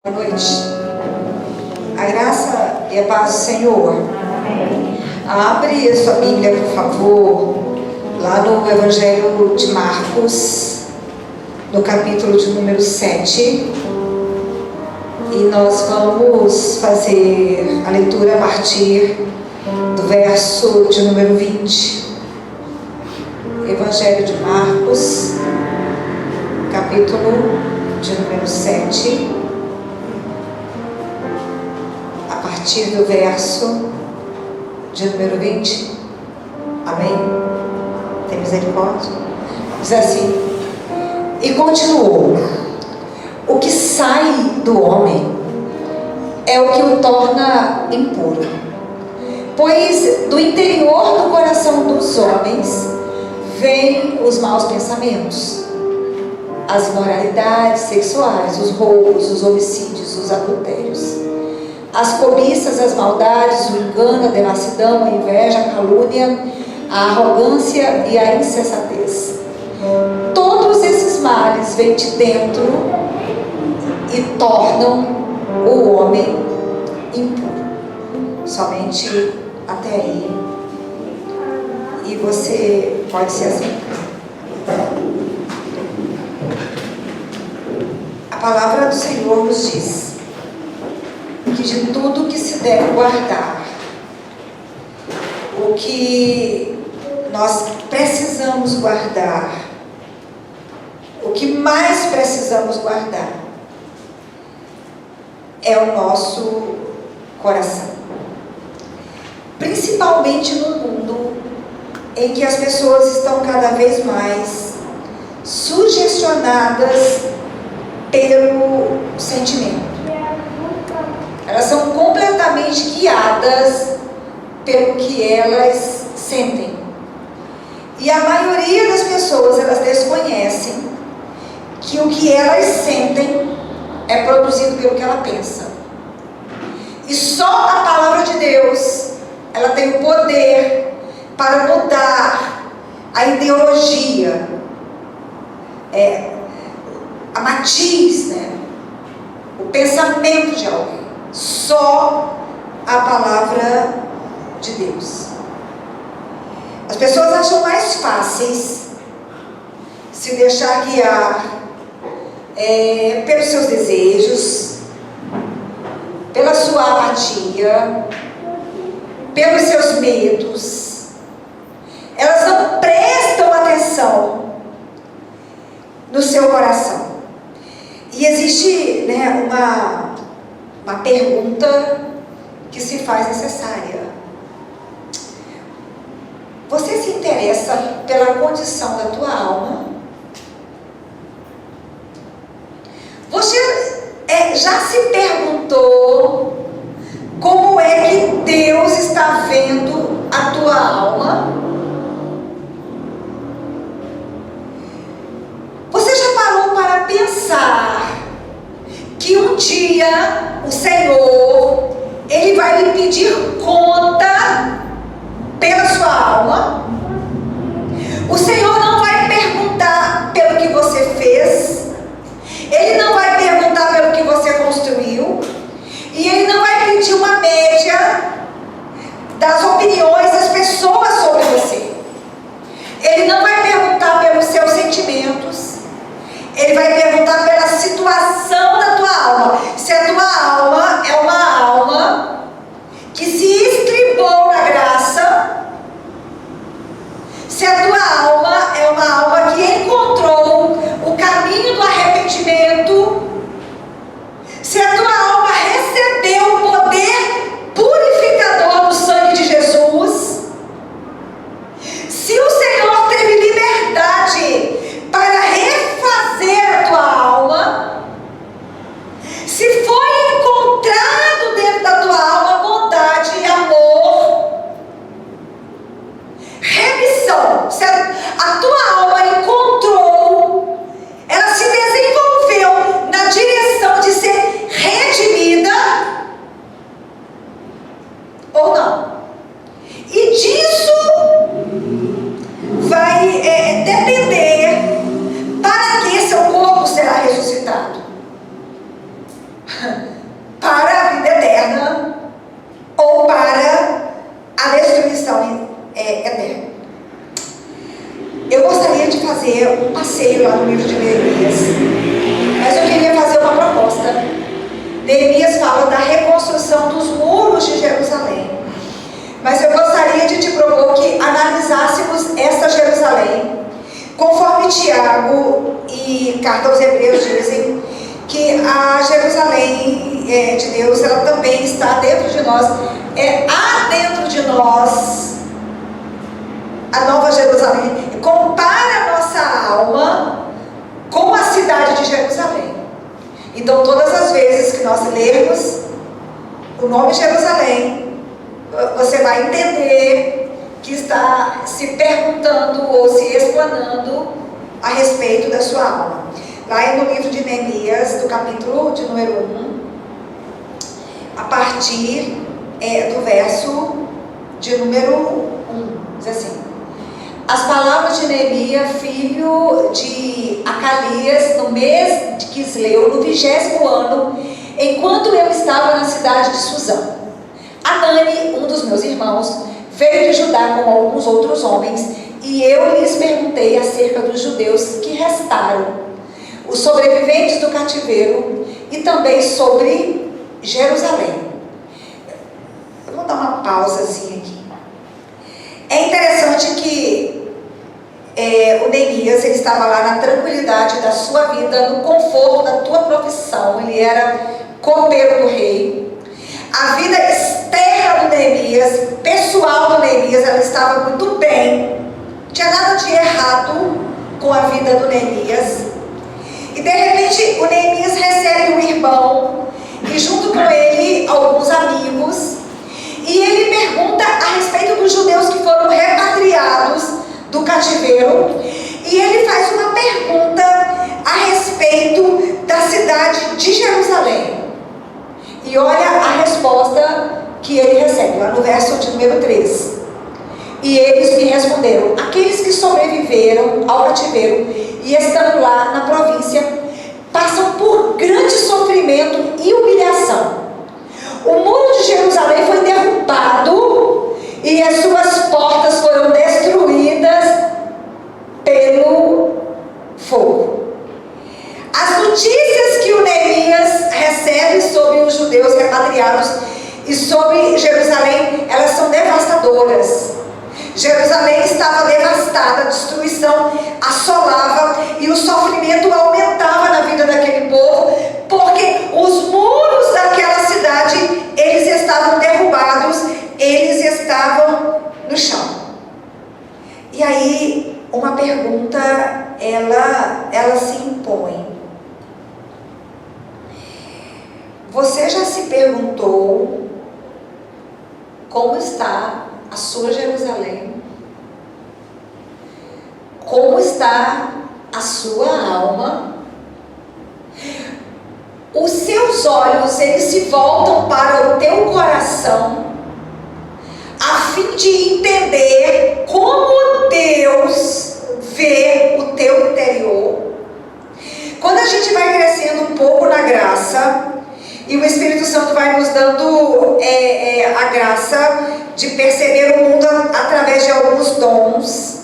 Boa noite. A graça e a paz do Senhor. Abre a sua Bíblia, por favor, lá no Evangelho de Marcos, no capítulo de número 7. E nós vamos fazer a leitura a partir do verso de número 20. Evangelho de Marcos, capítulo de número 7. A partir do verso de número 20. Amém? Tem misericórdia? Diz assim: e continuou: o que sai do homem é o que o torna impuro, pois do interior do coração dos homens vêm os maus pensamentos, as imoralidades sexuais, os roubos, os homicídios, os adultérios, as cobiças, as maldades, o engano, a devassidão, a inveja, a calúnia, a arrogância e a insensatez. Todos esses males vêm de dentro e tornam o homem impuro. Somente até aí. E você pode ser assim. A palavra do Senhor nos diz que de tudo que se deve guardar, o que nós precisamos guardar, o que mais precisamos guardar é o nosso coração. Principalmente no mundo em que as pessoas estão cada vez mais sugestionadas pelo sentimento. Elas são completamente guiadas pelo que elas sentem. E a maioria das pessoas, elas desconhecem que o que elas sentem é produzido pelo que ela pensa. E só a palavra de Deus, ela tem o poder para mudar a ideologia, a matiz, né? O pensamento de alguém. Só a palavra de Deus. As pessoas acham mais fáceis se deixar guiar pelos seus desejos, pela sua apatia, pelos seus medos. Elas não prestam atenção no seu coração. E existe, uma pergunta que se faz necessária. Você se interessa pela condição da tua alma? Você já se perguntou como é que Deus está vendo a tua alma? Você já parou para pensar que um dia o Senhor, Ele vai lhe pedir conta pela sua alma? O Senhor não vai perguntar pelo que você fez, Ele não vai perguntar pelo que você construiu, e Ele não vai pedir uma média das opiniões das pessoas sobre você. Ele não vai perguntar pelos seus sentimentos, Ele vai perguntar pela situação da tua alma. Se a tua alma é uma alma que se estribou na graça, se a tua alma é uma alma que encontrou o caminho do arrependimento, se a tua alma recebeu o poder purificador do sangue de Jesus, se o Senhor teve liberdade para refazer a tua alma, se foi encontrado dentro da tua alma bondade e amor, remissão, se a tua alma encontrou, ela se desenvolveu na direção de ser redimida ou não. E disso vai depender para que seu corpo será ressuscitado. construção dos muros de Jerusalém. Mas eu gostaria de te propor que analisássemos esta Jerusalém, conforme Tiago e Carta aos Hebreus dizem, que a Jerusalém de Deus, ela também está dentro de nós, há dentro de nós a nova Jerusalém. Compara a nossa alma com a cidade de Jerusalém. Então, todas as vezes que nós lermos o nome Jerusalém, você vai entender que está se perguntando ou se explanando a respeito da sua alma. Lá no livro de Neemias, do capítulo de número 1, a partir do verso de número 1, diz assim: as palavras de Neemias, filho de Acalias, no mês de Quisleu, no 20º ano, enquanto eu estava na cidade de Suzã. Anani, um dos meus irmãos, veio de Judá com alguns outros homens, e eu lhes perguntei acerca dos judeus que restaram, os sobreviventes do cativeiro, e também sobre Jerusalém. Eu vou dar uma pausazinha aqui. É interessante que o Neemias, ele estava lá na tranquilidade da sua vida, no conforto da tua profissão. Ele era copeiro do rei. A vida externa do Neemias, pessoal do Neemias, ela estava muito bem. Não tinha nada de errado com a vida do Neemias. E de repente o Neemias recebe um irmão e junto com ele alguns amigos, e ele pergunta a respeito dos judeus que foram repatriados do cativeiro, e ele faz uma pergunta a respeito da cidade de Jerusalém. E olha a resposta que ele recebe, lá no verso de número 3. E eles me responderam: aqueles que sobreviveram ao cativeiro e estão lá na província passam por grande sofrimento e humilhação. O muro de Jerusalém foi derrubado e as suas portas foram destruídas pelo fogo. As notícias que o Neemias recebe sobre os judeus repatriados e sobre Jerusalém, elas são devastadoras. Jerusalém estava devastada, a destruição assolava e o sofrimento aumentava na vida daquele povo, porque os muros daquela cidade, eles estavam derrubados, eles estavam no chão. E aí, uma pergunta, ela se impõe. Você já se perguntou como está a sua Jerusalém? Como está a sua alma? Os seus olhos, eles se voltam para o teu coração, a fim de entender como Deus vê o teu interior. Quando a gente vai crescendo um pouco na graça, e o Espírito Santo vai nos dando a graça de perceber o mundo através de alguns dons,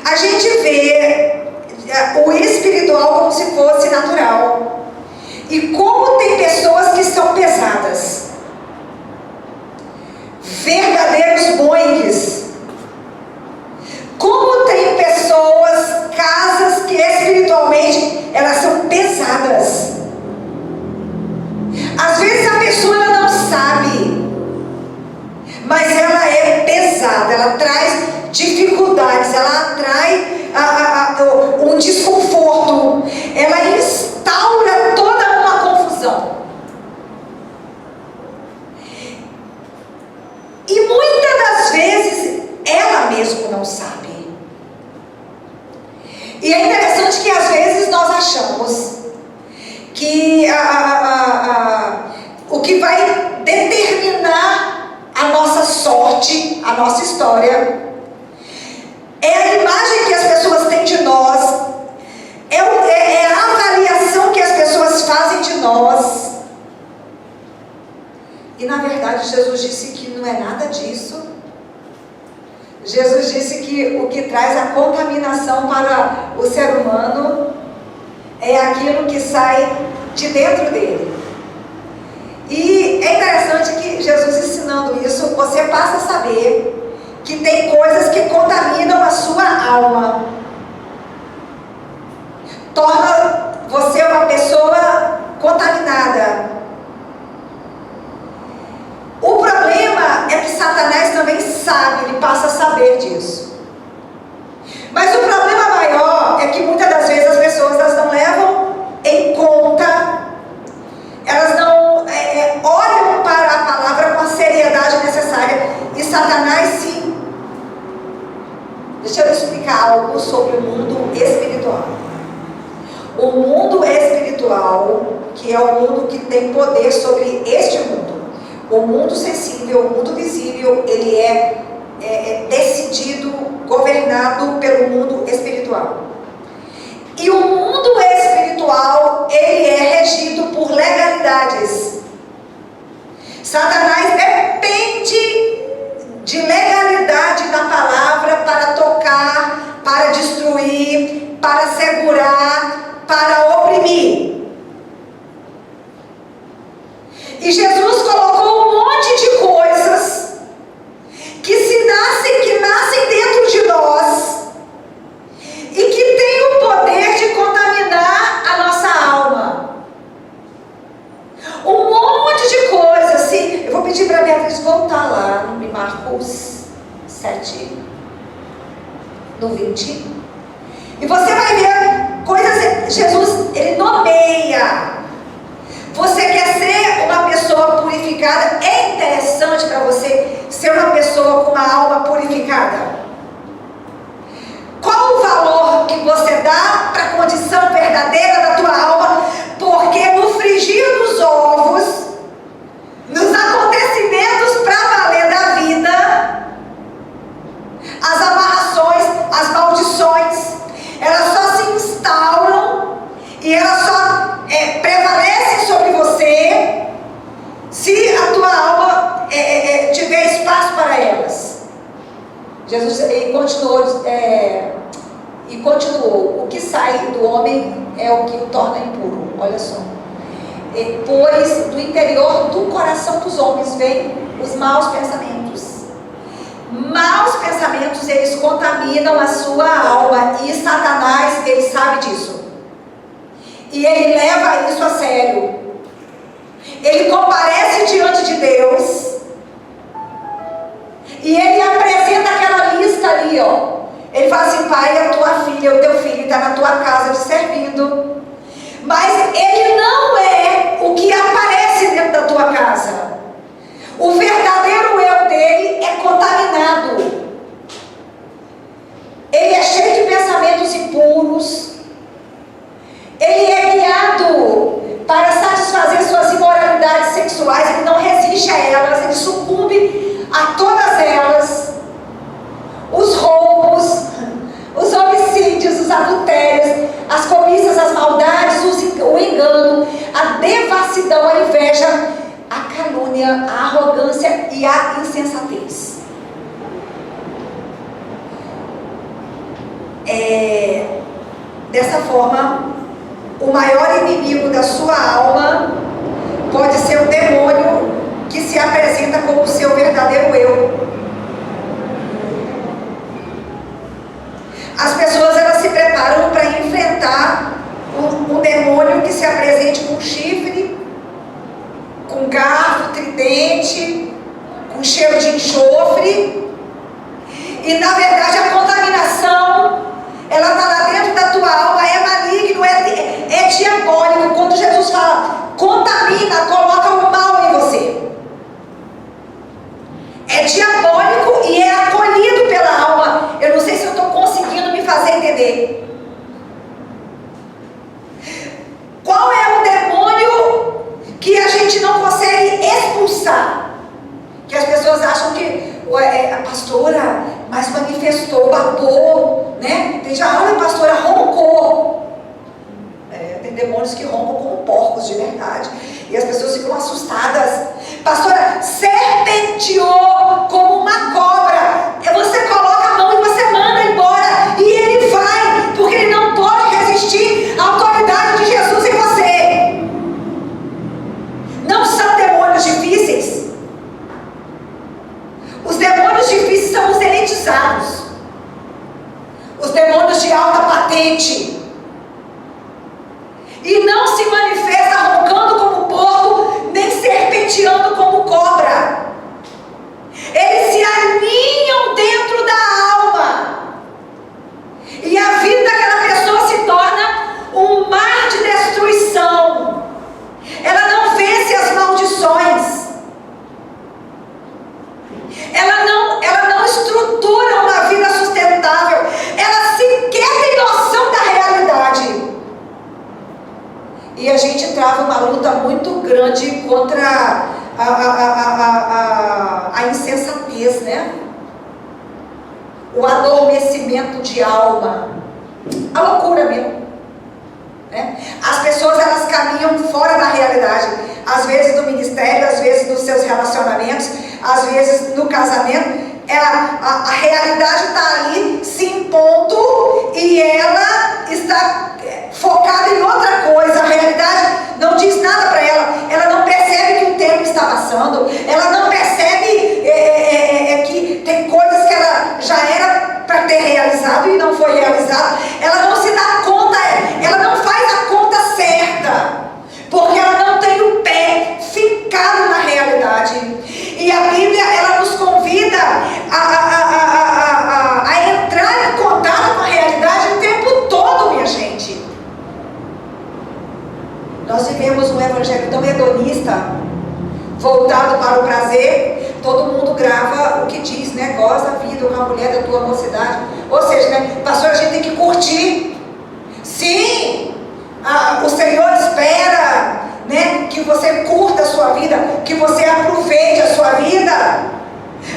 a gente vê o espiritual como se fosse natural. E como tem pessoas que são pesadas, verdadeiros boingues. Como tem pessoas, casas que espiritualmente elas são pesadas. Às vezes a pessoa ela não sabe, mas ela é pesada, ela traz dificuldades, ela atrai um desconforto, ela instaura toda uma confusão. E muitas das vezes ela mesma não sabe. E é interessante que às vezes nós achamos que o que vai determinar a nossa sorte, a nossa história, é a imagem que as pessoas têm de nós, é a avaliação que as pessoas fazem de nós. E na verdade Jesus disse que não é nada disso. Jesus disse que o que traz a contaminação para o ser humano é aquilo que sai de dentro dele. E é é interessante que Jesus ensinando isso, você passa a saber que tem coisas que contaminam a sua alma. Torna você uma pessoa contaminada. O problema é que Satanás também sabe, ele passa a saber disso. Mas o problema maior é que muitas das vezes as pessoas elas não levam em conta, elas não olham para a palavra com a seriedade necessária. E Satanás sim. Deixa eu explicar algo sobre o mundo espiritual. O mundo espiritual, que é o mundo que tem poder sobre este mundo. O mundo sensível, o mundo visível, ele é decidido, governado pelo mundo espiritual. E o mundo espiritual, ele é regido por legalidades. Satanás depende de legalidade da palavra para tocar, para destruir, para segurar, para oprimir. E Jesus colocou um monte de coisas que nascem dentro de nós e que tem o poder de contaminar a nossa alma. Um monte de coisas, assim. Eu vou pedir para a Beatriz voltar lá no Marcos 7, no 20. E você vai ver coisas, Jesus, ele nomeia. Você quer ser uma pessoa purificada? É interessante para você ser uma pessoa com uma alma purificada? Qual o valor que você dá para a condição verdadeira da tua alma? Porque no frigir dos ovos, nos acontecimentos para valer da vida, as amarrações, as maldições, elas só se instauram e elas só prevalecem sobre você se a tua alma tiver espaço para elas. Jesus continuou, o que sai do homem é o que o torna impuro. Olha só, pois do interior do coração dos homens vêm os maus pensamentos. Maus pensamentos, eles contaminam a sua alma, e Satanás, ele sabe disso. E ele leva isso a sério. Ele comparece diante de Deus. E ele apresenta aquela lista ali, ó. Ele fala assim: pai, a tua filha, o teu filho está na tua casa te servindo. Mas ele não é o que aparece dentro da tua casa. O verdadeiro eu dele é contaminado. Ele é cheio de pensamentos impuros. Ele é guiado para satisfazer suas imoralidades sexuais. Ele não resiste a elas, ele sucumbe a todas elas. Os roubos, os homicídios, os adultérios, as cobiças, as maldades, o engano, a devassidão, a inveja, a calúnia, a arrogância e a insensatez. Dessa forma, o maior inimigo da sua alma pode ser o demônio que se apresenta como o seu verdadeiro eu. As pessoas, elas se preparam para enfrentar um demônio que se apresente com chifre, com garfo, tridente, com cheiro de enxofre. E na verdade a contaminação, ela está lá dentro da tua alma, é maligno, é diabólico. Quando Jesus fala, contamina, coloca o mal em você. É diabólico e é acolhido pela alma. Eu não sei se eu estou conseguindo me fazer entender. Qual é o demônio que a gente não consegue expulsar? Que as pessoas acham que a pastora, mas manifestou, babou, né? Tem já, olha, a pastora roncou. Tem demônios que roncam como porcos de verdade. E as pessoas ficam assustadas. Pastora, serpenteou como uma cobra. Você coloca a mão e você manda embora. E ele vai, porque ele não pode resistir à autoridade de Jesus em você. Não são demônios difíceis. contra a insensatez, né? O adormecimento de alma, a loucura mesmo, né? As pessoas, elas caminham fora da realidade, às vezes no ministério, às vezes nos seus relacionamentos, às vezes no casamento. A realidade está ali se impondo e ela está focada em outra coisa. A realidade não diz nada para ela. Ela não percebe que o tempo está passando. Ela não percebe que tem coisas que ela já era para ter realizado e não foi realizado. Ela não se dá conta, ela não faz a conta certa, porque ela não tem o pé fincado na realidade. E a Bíblia, ela nos convida a entrar em contato com a realidade o tempo todo, minha gente. Nós vivemos um evangelho tão hedonista, voltado para o prazer. Todo mundo grava o que diz, né? Goza a vida com a mulher da tua mocidade. Ou seja, né? Pastor, a gente tem que curtir. Sim, o Senhor espera, né, que você curta a sua vida, que você aproveite a sua vida.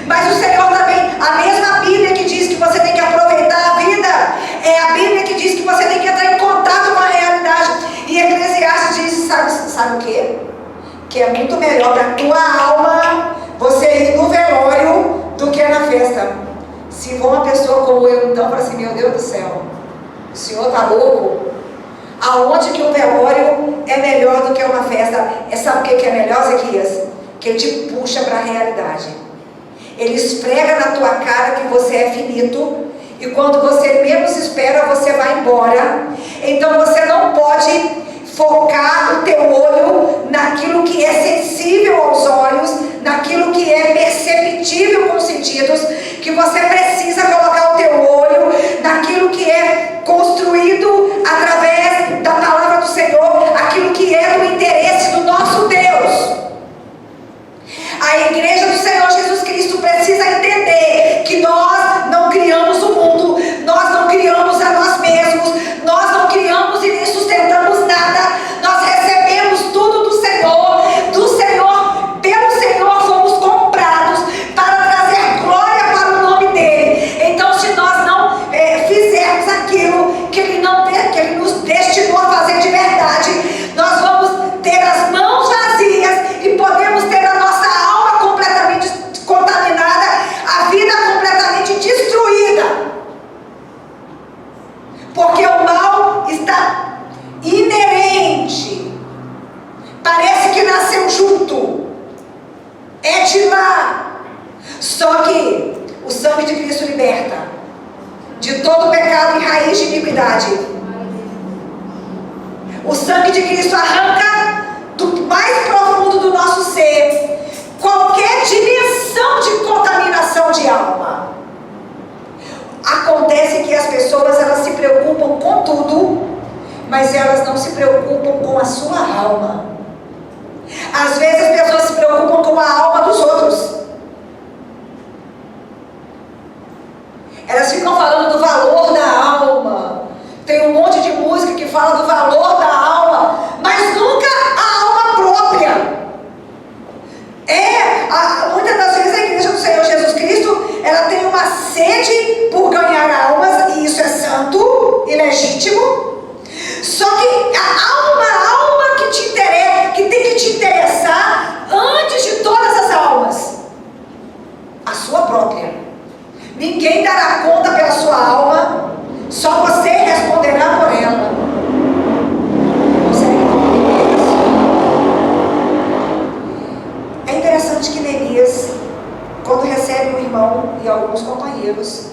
Mas o Senhor também, a mesma Bíblia que diz que você tem que aproveitar a vida, é a Bíblia que diz que você tem que entrar em contato com a realidade. E Eclesiastes diz, sabe o quê? Que é muito melhor para a tua alma você ir no velório do que na festa. Se for uma pessoa como eu, então, fala assim, meu Deus do céu, o senhor está louco? Aonde que um velório é melhor do que uma festa? Sabe o que é melhor, Zequias? Que ele te puxa para a realidade. Ele esfrega na tua cara que você é finito, e quando você menos espera, você vai embora. Então você não pode focar o teu olho naquilo que é sensível aos olhos, naquilo que é perceptível com os sentidos, que você precisa colocar o teu olho naquilo que é construído através da palavra do Senhor, aquilo que é do interesse do nosso Deus. A igreja do Senhor Jesus Cristo precisa entender que nós não criamos o mundo, nós não criamos a nós mesmos, nós não criamos e nem sustentamos nada, nós recebemos tudo do Senhor, pelo Senhor fomos comprados para trazer glória para o nome dEle. Então, se nós não fizermos aquilo que Ele nos destinou a fazer de verdade, nós vamos ter as mãos vazias e podemos ter a nossa alma completamente contaminada, a vida completamente destruída, porque o mal está inerente, parece que nasceu junto, é de lá. Só que o sangue de Cristo liberta de todo pecado e raiz de iniquidade. O sangue de Cristo arranca do mais profundo do nosso ser qualquer dimensão de contaminação de alma. Acontece que as pessoas, elas se preocupam com tudo, mas elas não se preocupam com a sua alma. Às vezes as pessoas se preocupam com a alma dos outros. Elas ficam falando do valor da alma. Tem um monte de música que fala do valor da alma, mas nunca a alma própria. Muitas das vezes a igreja do Senhor Jesus Cristo, ela tem uma sede por ganhar almas, e isso é santo e legítimo. Só que a alma que te interessa, que tem que te interessar antes de todas as almas, a sua própria. Ninguém dará conta pela sua alma, só você responderá por ela. Consegue entender isso? É interessante que Neemias, quando recebe um irmão e alguns companheiros,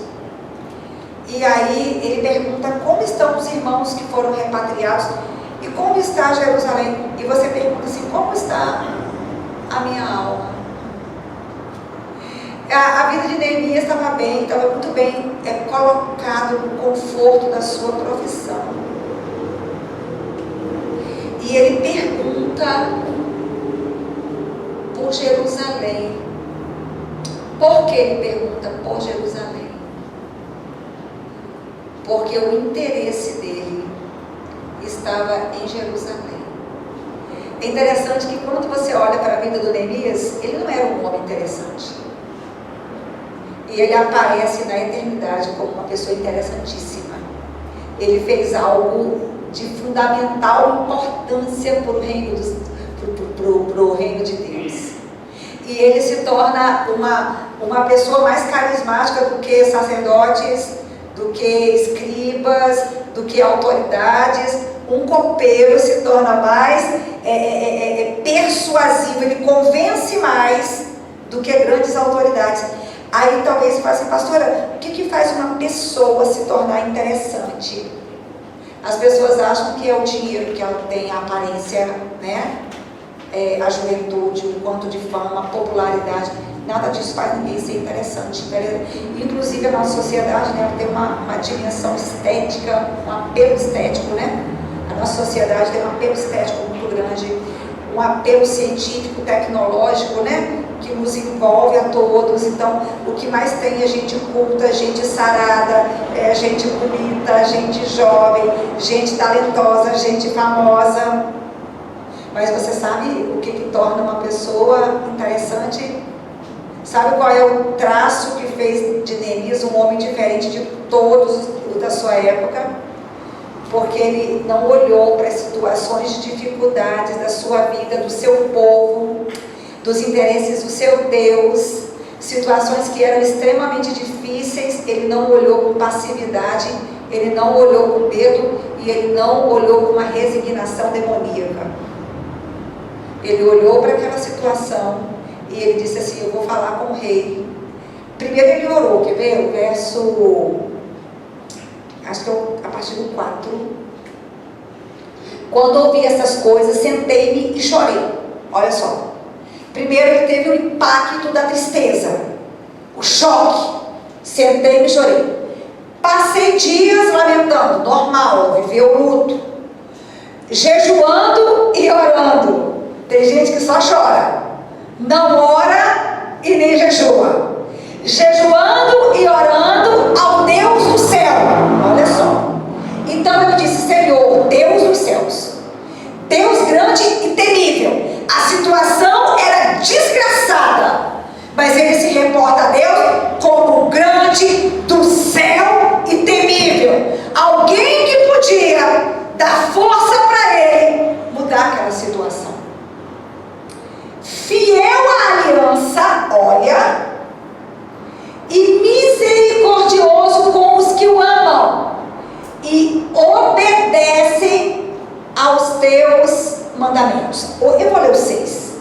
e aí ele pergunta como estão os irmãos que foram repatriados e como está Jerusalém. E você pergunta assim, como está a minha alma? A vida de Neemias estava bem, estava muito bem colocado no conforto da sua profissão. E ele pergunta por Jerusalém. Por que ele pergunta por Jerusalém? Porque o interesse dele estava em Jerusalém. É interessante que quando você olha para a vida do Neemias, ele não era um homem interessante. E ele aparece na eternidade como uma pessoa interessantíssima. Ele fez algo de fundamental importância para o reino, pro reino de Deus. E ele se torna uma pessoa mais carismática do que sacerdotes, do que escribas, do que autoridades. Um copeiro se torna mais persuasivo, ele convence mais do que grandes autoridades. Aí talvez você fale assim, pastora, o que faz uma pessoa se tornar interessante? As pessoas acham que é o dinheiro que ela tem, a aparência, né? A juventude, o quanto de fama, a popularidade. Nada disso faz ninguém ser interessante. Inclusive a nossa sociedade, né, tem uma dimensão estética, um apelo estético, né? A nossa sociedade tem um apelo estético muito grande, um apelo científico, tecnológico, né? Que nos envolve a todos. Então, o que mais tem é gente culta, gente sarada, gente bonita, gente jovem, gente talentosa, gente famosa. Mas você sabe o que torna uma pessoa interessante? Sabe qual é o traço que fez de Neemias um homem diferente de todos da sua época? Porque ele não olhou para as situações de dificuldades da sua vida, do seu povo, dos interesses do seu Deus, situações que eram extremamente difíceis. Ele não olhou com passividade, ele não olhou com medo e ele não olhou com uma resignação demoníaca. Ele olhou para aquela situação e ele disse assim, eu vou falar com o rei. Primeiro ele orou, quer ver? O verso, acho que é a partir do 4. Quando ouvi essas coisas, sentei-me e chorei. Olha só. Primeiro ele teve o impacto da tristeza, o choque. Sentei-me e chorei. Passei dias lamentando, normal, viver o luto. Jejuando e orando. Tem gente que só chora, não ora e nem jejua. Jejuando e orando ao Deus do céu. Olha só. Então eu disse, Senhor, Deus dos céus, Deus grande e temível. A situação era desgraçada, mas ele se reporta a Deus como grande do céu e temível. Alguém que podia dar força para ele mudar aquela situação. Fiel à aliança, olha, e misericordioso com os que o amam e obedecem aos teus mandamentos. Eu vou ler o 6.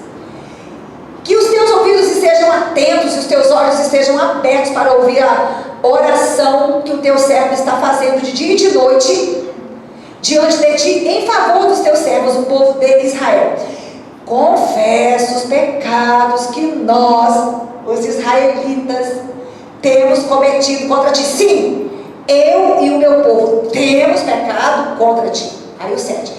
Que os teus ouvidos estejam atentos e os teus olhos estejam abertos para ouvir a oração que o teu servo está fazendo de dia e de noite diante de ti em favor dos teus servos, o povo de Israel. Confesso os pecados que nós, os israelitas, temos cometido contra ti. Sim, eu e o meu povo temos pecado contra ti. Aí o 7.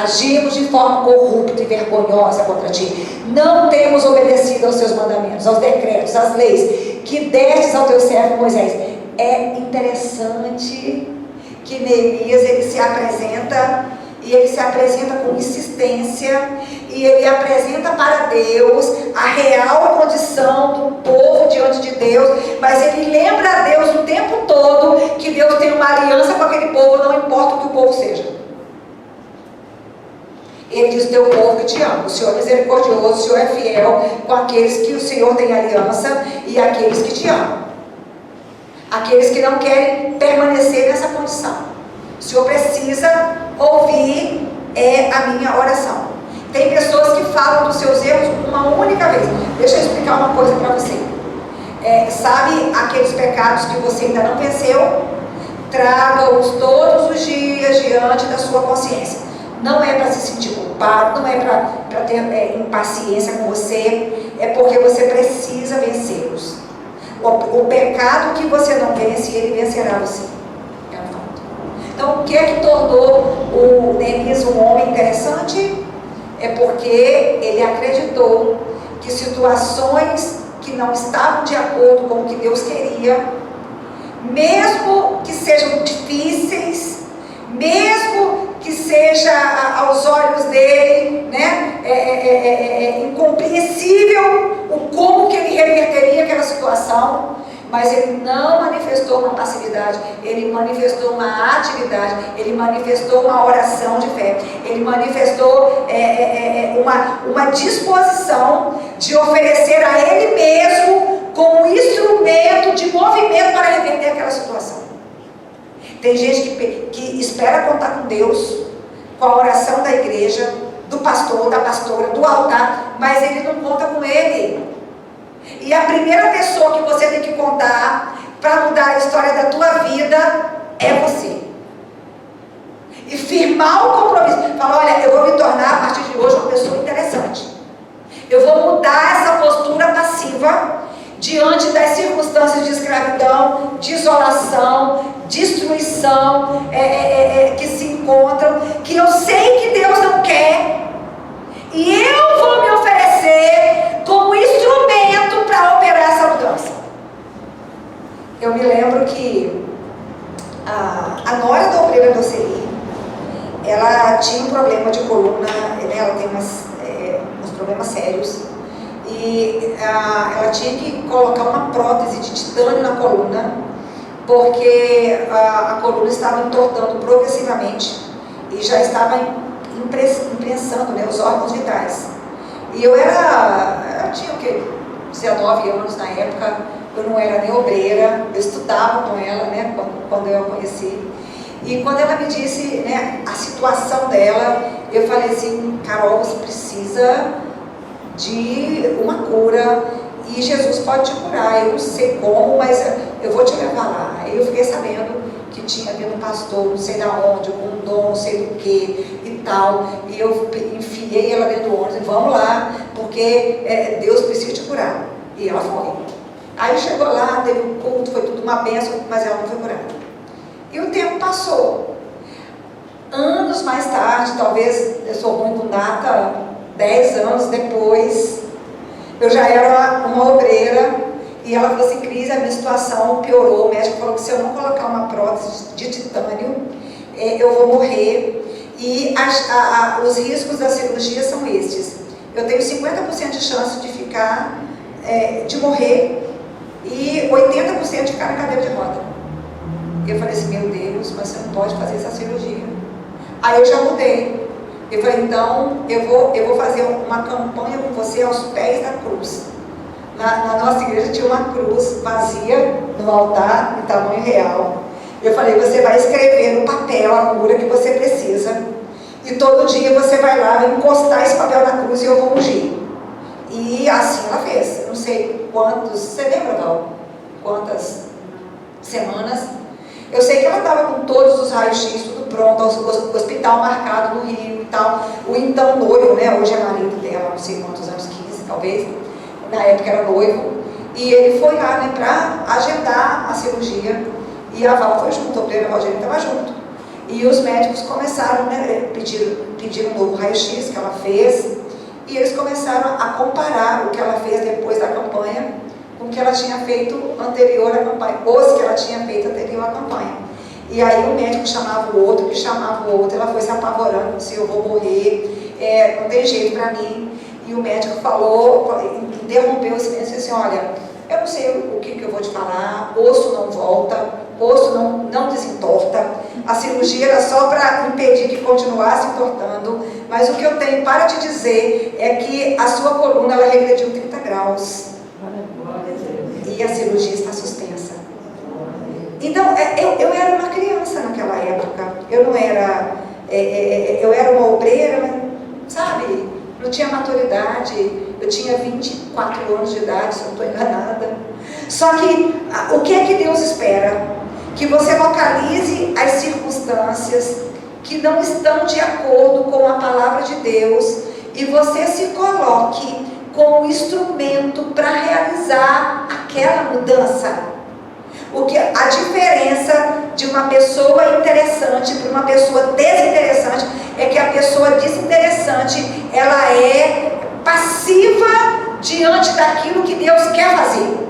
Agimos de forma corrupta e vergonhosa contra ti. Não temos obedecido aos teus mandamentos, aos decretos, às leis que destes ao teu servo Moisés. É interessante que Neemias ele se apresenta, e ele se apresenta com insistência, e ele apresenta para Deus a real condição do povo diante de Deus, mas ele lembra a Deus o tempo todo que Deus tem uma aliança com aquele povo, não importa o que o povo seja. Ele diz, teu povo que te ama, o Senhor é misericordioso, o Senhor é fiel com aqueles que o Senhor tem aliança e aqueles que te amam. Aqueles que não querem permanecer nessa condição. O Senhor precisa ouvir a minha oração. Tem pessoas que falam dos seus erros uma única vez. Deixa eu explicar uma coisa para você. Sabe aqueles pecados que você ainda não venceu? Traga-os todos os dias diante da sua consciência. Não é para se sentir culpado, não é para ter impaciência com você, é porque você precisa vencê-los. O pecado que você não vence, ele vencerá você. É um fato. Então, o que é que tornou o Neemias um homem interessante? É porque ele acreditou que situações que não estavam de acordo com o que Deus queria, mesmo que sejam difíceis, mesmo que seja aos olhos dele, né, incompreensível o como que ele reverteria aquela situação, mas ele não manifestou uma passividade, ele manifestou uma atividade, ele manifestou uma oração de fé, ele manifestou uma disposição de oferecer a ele mesmo como instrumento de movimento para reverter aquela situação. Tem gente que espera contar com Deus, com a oração da igreja, do pastor, da pastora, do altar, mas ele não conta com ele. E a primeira pessoa que você tem que contar para mudar a história da tua vida é você. E firmar o compromisso. Falar, olha, eu vou me tornar a partir de hoje uma pessoa interessante. Eu vou mudar essa postura passiva diante das circunstâncias de escravidão, de isolação, destruição que se encontram, que eu sei que Deus não quer, e eu vou me oferecer como instrumento para operar essa mudança. Eu me lembro que a nora da obreira do CI, ela tinha um problema de coluna, ela tem uns problemas sérios, e ela tinha que colocar uma prótese de titânio na coluna, porque a coluna estava entortando progressivamente e já estava imprensando, né, os órgãos vitais. E eu tinha o quê? 19 anos na época, eu não era nem obreira, eu estudava com ela, né, quando eu a conheci. E quando ela me disse, né, a situação dela, eu falei assim, Carol, você precisa de uma cura e Jesus pode te curar. Eu não sei como, mas eu vou te levar lá. Aí eu fiquei sabendo que tinha havido um pastor, não sei da onde, com um dom, não sei do que e tal, e eu enfiei ela dentro do ônibus e vamos lá, porque Deus precisa te curar. E ela foi. Aí chegou lá, teve um culto, foi tudo uma bênção, mas ela não foi curada. E o tempo passou. Anos mais tarde, talvez, eu sou ruim com data, 10 anos depois, eu já era uma obreira, e ela falou assim, Cris, a minha situação piorou, o médico falou que se eu não colocar uma prótese de titânio, eu vou morrer, e os riscos da cirurgia são estes: eu tenho 50% de chance de ficar, de morrer, e 80% de ficar na cadeira de roda. Eu falei assim, meu Deus, mas você não pode fazer essa cirurgia. Aí eu já mudei. Eu falei, então, eu vou fazer uma campanha com você aos pés da cruz. Na nossa igreja tinha uma cruz vazia no altar, em tamanho real. Eu falei, você vai escrever no papel a cura que você precisa. E todo dia você vai lá, vai encostar esse papel na cruz e eu vou ungir. E assim ela fez. Não sei quantos, você lembra, Val? Quantas semanas? Eu sei que ela estava com todos os raios-x, tudo pronto, o hospital marcado no Rio e tal. O então noivo, né, hoje é marido dela, não sei quantos anos, 15 talvez, na época era noivo. E ele foi lá, né, para agendar a cirurgia. E a Val foi junto, o obreiro Rogério estava junto. E os médicos começaram, né, pediram um novo raio-x que ela fez. E eles começaram a comparar o que ela fez depois da campanha com o que ela tinha feito anterior à campanha, os que ela tinha feito anterior à campanha. E aí o médico chamava o outro, que chamava o outro, ela foi se apavorando, disse, eu vou morrer, não tem jeito para mim. E o médico falou, interrompeu o silêncio e disse, olha, eu não sei o que eu vou te falar, osso não volta, osso não desentorta, a cirurgia era só para impedir que continuasse entortando, mas o que eu tenho para te dizer é que a sua coluna ela regrediu 30 graus. E a cirurgia está suspensa. Então, eu era uma criança naquela época. Eu não era... eu era uma obreira, sabe? Não tinha maturidade. Eu tinha 24 anos de idade, se eu não estou enganada. Só que, o que é que Deus espera? Que você localize as circunstâncias que não estão de acordo com a palavra de Deus e você se coloque como instrumento para realizar aquela mudança. A diferença de uma pessoa interessante para uma pessoa desinteressante é que a pessoa desinteressante ela é passiva diante daquilo que Deus quer fazer.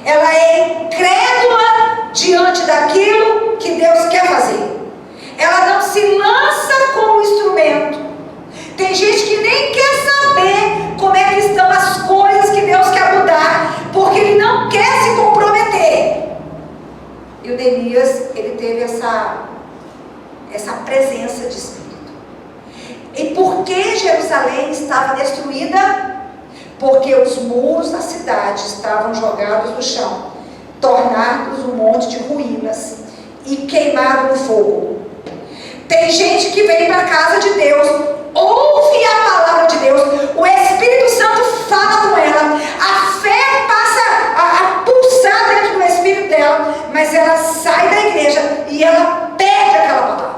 Ela é incrédula diante daquilo que Deus quer fazer. ela não se lança como instrumento. Tem gente que nem quer saber como é que estão as coisas que Deus quer mudar, porque ele não quer se comprometer. E o Neemias, ele teve essa presença de espírito. E por que Jerusalém estava destruída? Porque os muros da cidade estavam jogados no chão, tornados um monte de ruínas e queimado no fogo. Tem gente que vem para a casa de Deus, ouve a palavra de Deus, o Espírito Santo fala com ela, a fé passa a pulsar dentro do espírito dela, mas ela sai da igreja e ela perde aquela palavra.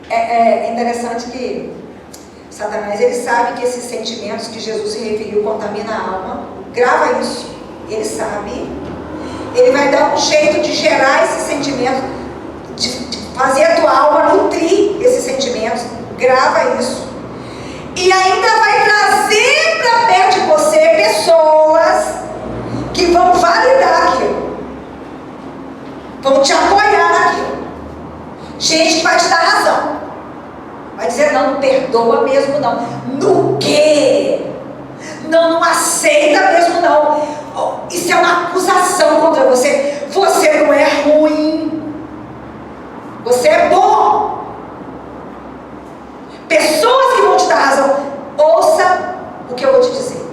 É interessante que Satanás, ele sabe que esses sentimentos que Jesus se referiu contaminam a alma. Grava isso, ele sabe. Ele vai dar um jeito de gerar esses sentimentos, de fazer a tua alma nutrir esses sentimentos. Grava isso. E ainda vai trazer para perto de você pessoas que vão validar aquilo, vão te apoiar naquilo. Gente que vai te dar razão, vai dizer: não perdoa mesmo não. No quê? Não aceita mesmo não. Isso é uma acusação contra você. Você não é ruim, você é bom. Pessoas que vão te dar razão. Ouça o que eu vou te dizer.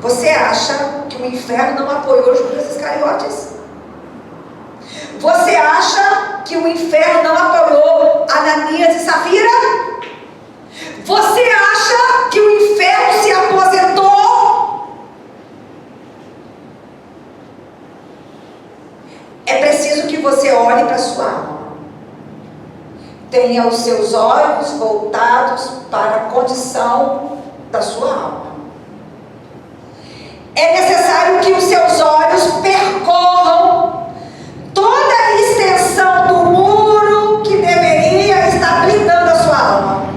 Você acha que o inferno não apoiou Judas Iscariotes? Você acha que o inferno não apoiou Ananias e Safira? Você acha que o inferno se aposentou? É preciso que você olhe para a sua alma. Tenha os seus olhos voltados para a condição da sua alma. É necessário que os seus olhos percorram toda a extensão do muro que deveria estar blindando a sua alma.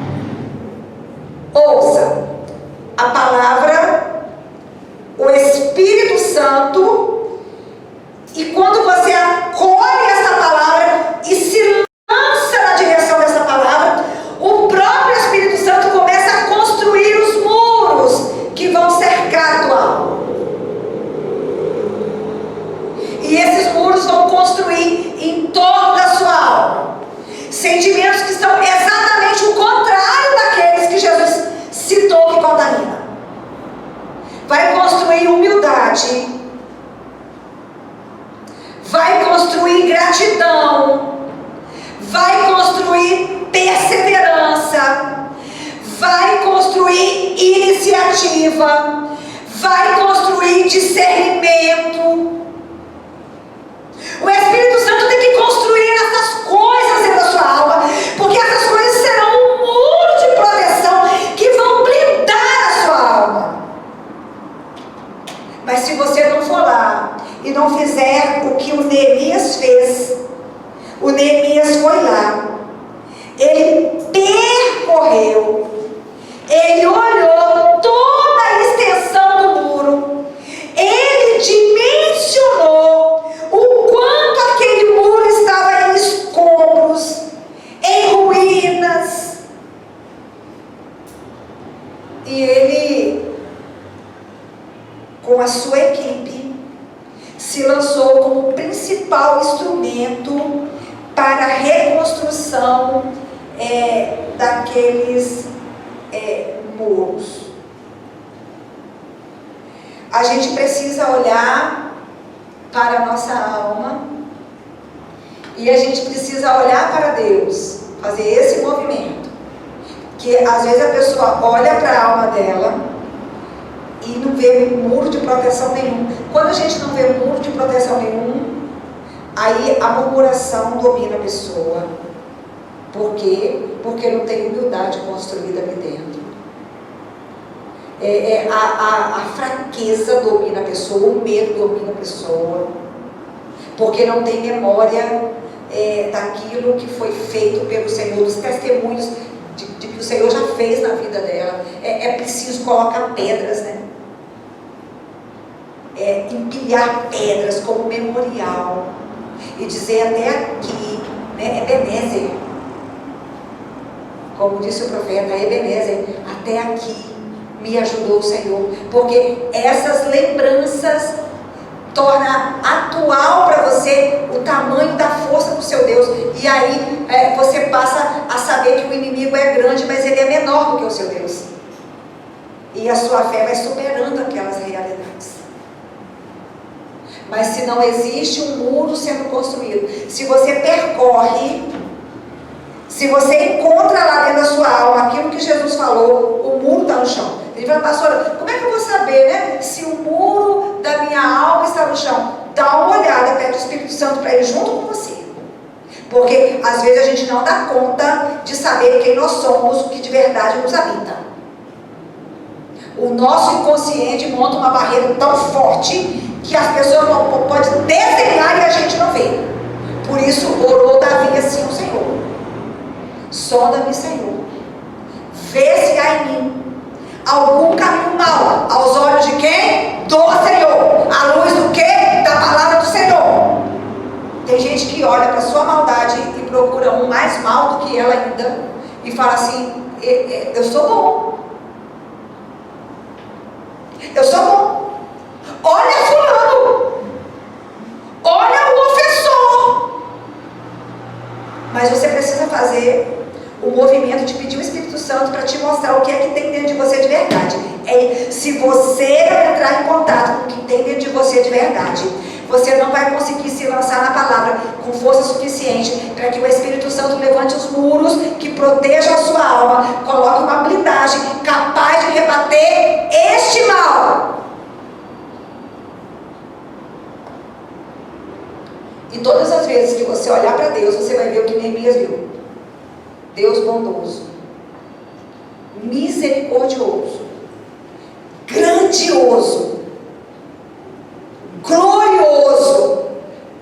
Ouça a palavra, o Espírito Santo, e quando você acolhe essa palavra e se lança na direção dessa palavra, o próprio Espírito Santo começa a construir os muros que vão cercar a tua alma. E esses muros vão construir em torno da sua alma sentimentos que são exatamente o contrário daqueles que Jesus citou que contamina. Vai construir humildade, vai construir gratidão, vai construir perseverança, vai construir iniciativa, vai construir discernimento. O Espírito Santo tem que construir essas coisas dentro da sua alma, porque essas coisas serão um muro de proteção que vão blindar a sua alma. Mas se você não for lá e não fizer o que o Neemias fez, o Neemias foi lá, ele percorreu, ele olhou toda a extensão do muro, ele dimensionou o quanto aquele muro estava em escombros, em ruínas. E ele, com a sua equipe, se lançou como principal instrumento para a reconstrução daqueles muros. A gente precisa olhar para a nossa alma e a gente precisa olhar para Deus, fazer esse movimento, que às vezes a pessoa olha para a alma dela e não vê muro de proteção nenhum. Quando a gente não vê muro de proteção nenhum, aí a murmuração domina a pessoa. Por quê? Porque não tem humildade construída ali dentro. A fraqueza domina a pessoa, o medo domina a pessoa, porque não tem memória daquilo que foi feito pelo Senhor, dos testemunhos de que o Senhor já fez na vida dela. É preciso colocar pedras, né? Empilhar pedras como memorial. e dizer até aqui, né? Ebenezer. Como disse o profeta, Ebenezer, até aqui me ajudou o Senhor. Porque essas lembranças torna atual para você o tamanho da força do seu Deus. E aí você passa a saber que o inimigo é grande, mas ele é menor do que o seu Deus. E a sua fé vai superando aquelas realidades. Mas se não existe um muro sendo construído, se você percorre, se você encontra lá dentro da sua alma aquilo que Jesus falou, o muro está no chão. Ele fala, pastora, como é que eu vou saber, né, se o muro da minha alma está no chão? Dá uma olhada, pede o Espírito Santo para ir junto com você. Porque às vezes a gente não dá conta de saber quem nós somos, o que de verdade nos habita. O nosso inconsciente monta uma barreira tão forte que as pessoas podem desenhar e a gente não vê. Por isso orou Davi assim ao Senhor: sonda-me, Senhor, vê se há em mim algum caminho mau aos olhos de quem? Do Senhor. À luz do quê? Da palavra do Senhor. Tem gente que olha para a sua maldade e procura um mais mal do que ela ainda e fala assim: eu sou bom, eu sou bom. Olha fulano, olha o ofensor. Mas você precisa fazer o movimento de pedir o Espírito Santo para te mostrar o que é que tem dentro de você de verdade. Se você entrar em contato com o que tem dentro de você de verdade, você não vai conseguir se lançar na palavra com força suficiente para que o Espírito Santo levante os muros que protejam a sua alma, coloque uma blindagem capaz de rebater este mal. E todas as vezes que você olhar para Deus, você vai ver o que Neemias viu: Deus bondoso, misericordioso, grandioso, glorioso,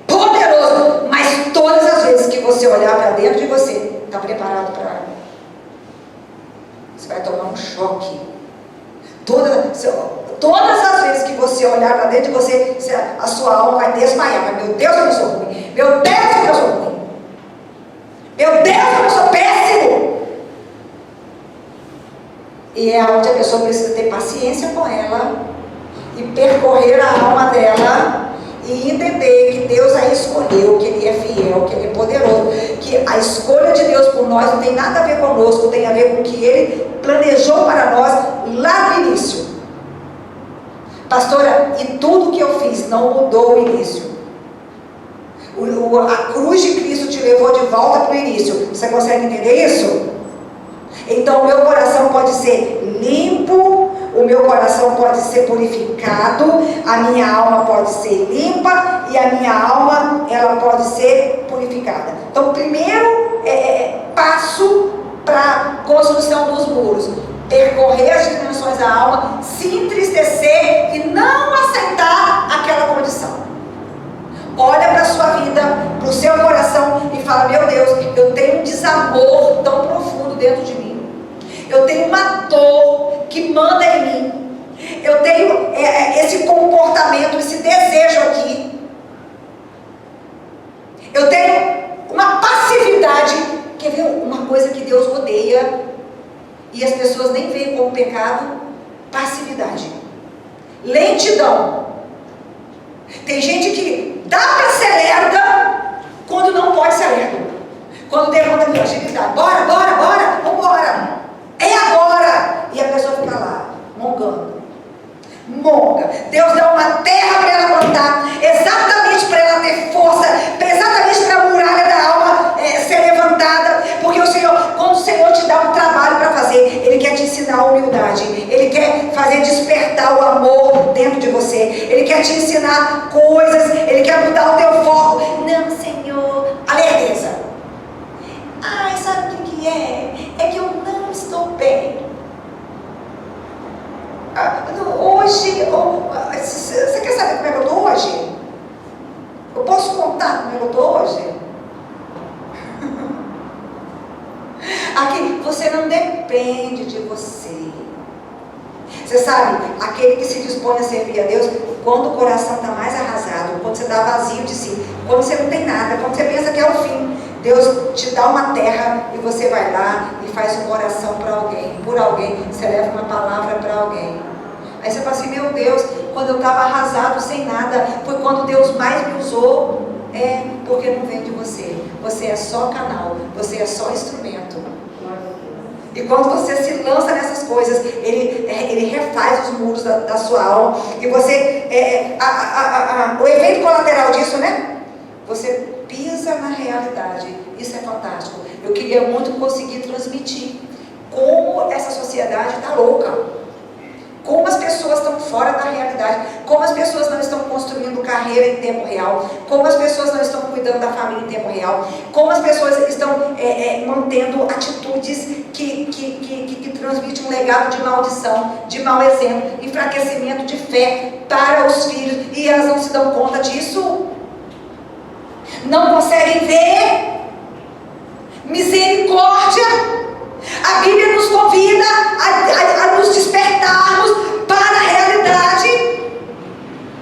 poderoso. Mas todas as vezes que você olhar para dentro de você, está preparado para... Você vai tomar um choque. Todas as vezes que você olhar para dentro de você, a sua alma vai desmaiar. Meu Deus, eu não sou ruim. Meu Deus, eu não sou ruim. Meu Deus, eu não sou péssimo. E é onde a pessoa precisa ter paciência com ela e percorrer a alma dela e entender que Deus a escolheu, que Ele é fiel, que Ele é poderoso, que a escolha de Deus por nós não tem nada a ver conosco, tem a ver com o que Ele planejou para nós lá no início. Pastora, e tudo que eu fiz não mudou o início. A cruz de Cristo te levou de volta para o início. Você consegue entender isso? Então o meu coração pode ser limpo, o meu coração pode ser purificado, a minha alma pode ser limpa e a minha alma, ela pode ser purificada. Então o primeiro passo para a construção dos muros: percorrer as dimensões da alma, se entristecer e não aceitar aquela condição. Olha para a sua vida, para o seu coração e fala: meu Deus, eu tenho um desamor tão profundo dentro de mim. Eu tenho uma dor que manda em mim. Eu tenho esse comportamento, esse desejo aqui. Eu tenho uma passividade. Quer ver uma coisa que Deus odeia e as pessoas nem veem como pecado? Passividade, lentidão. Tem gente que dá para ser lerda quando não pode ser lerdo, quando demanda agilidade. Bora, bora, bora, vambora, é agora. E a pessoa fica lá, mongando. Monga. Deus dá uma terra para ela plantar, exatamente para ela ter força, exatamente para a muralha da alma ser levantada. Porque o Senhor, quando o Senhor te dá um trabalho para fazer, Ele quer te ensinar a humildade, Ele quer fazer despertar o amor dentro de você, Ele quer te ensinar coisas, Ele quer mudar o teu foco. Não, Senhor, a lerdeza. Ai, sabe o que é? É que eu não estou bem. Hoje, você quer saber como é que eu estou hoje? Eu posso contar como é que eu estou hoje? Aqui, você não depende de você. Você sabe, aquele que se dispõe a servir a Deus, quando o coração está mais arrasado, quando você está vazio de si, quando você não tem nada, quando você pensa que é o fim, Deus te dá uma terra e você vai lá e faz um coração para alguém, por alguém, você leva uma palavra para alguém. Aí você fala assim, meu Deus, quando eu estava arrasado, sem nada, foi quando Deus mais me usou. Porque não vem de você. Você é só canal, você é só instrumento. E quando você se lança nessas coisas, ele refaz os muros da sua alma. E você, o efeito colateral disso, né? Você pisa na realidade. Isso é fantástico. Eu queria muito conseguir transmitir como essa sociedade está louca. Como as pessoas estão fora da realidade, como as pessoas não estão construindo carreira em tempo real, como as pessoas não estão cuidando da família em tempo real, como as pessoas estão mantendo atitudes que transmitem um legado de maldição, de mau exemplo, enfraquecimento de fé para os filhos, e elas não se dão conta disso, não conseguem ver. Misericórdia! A Bíblia nos convida a nos despertarmos para a realidade.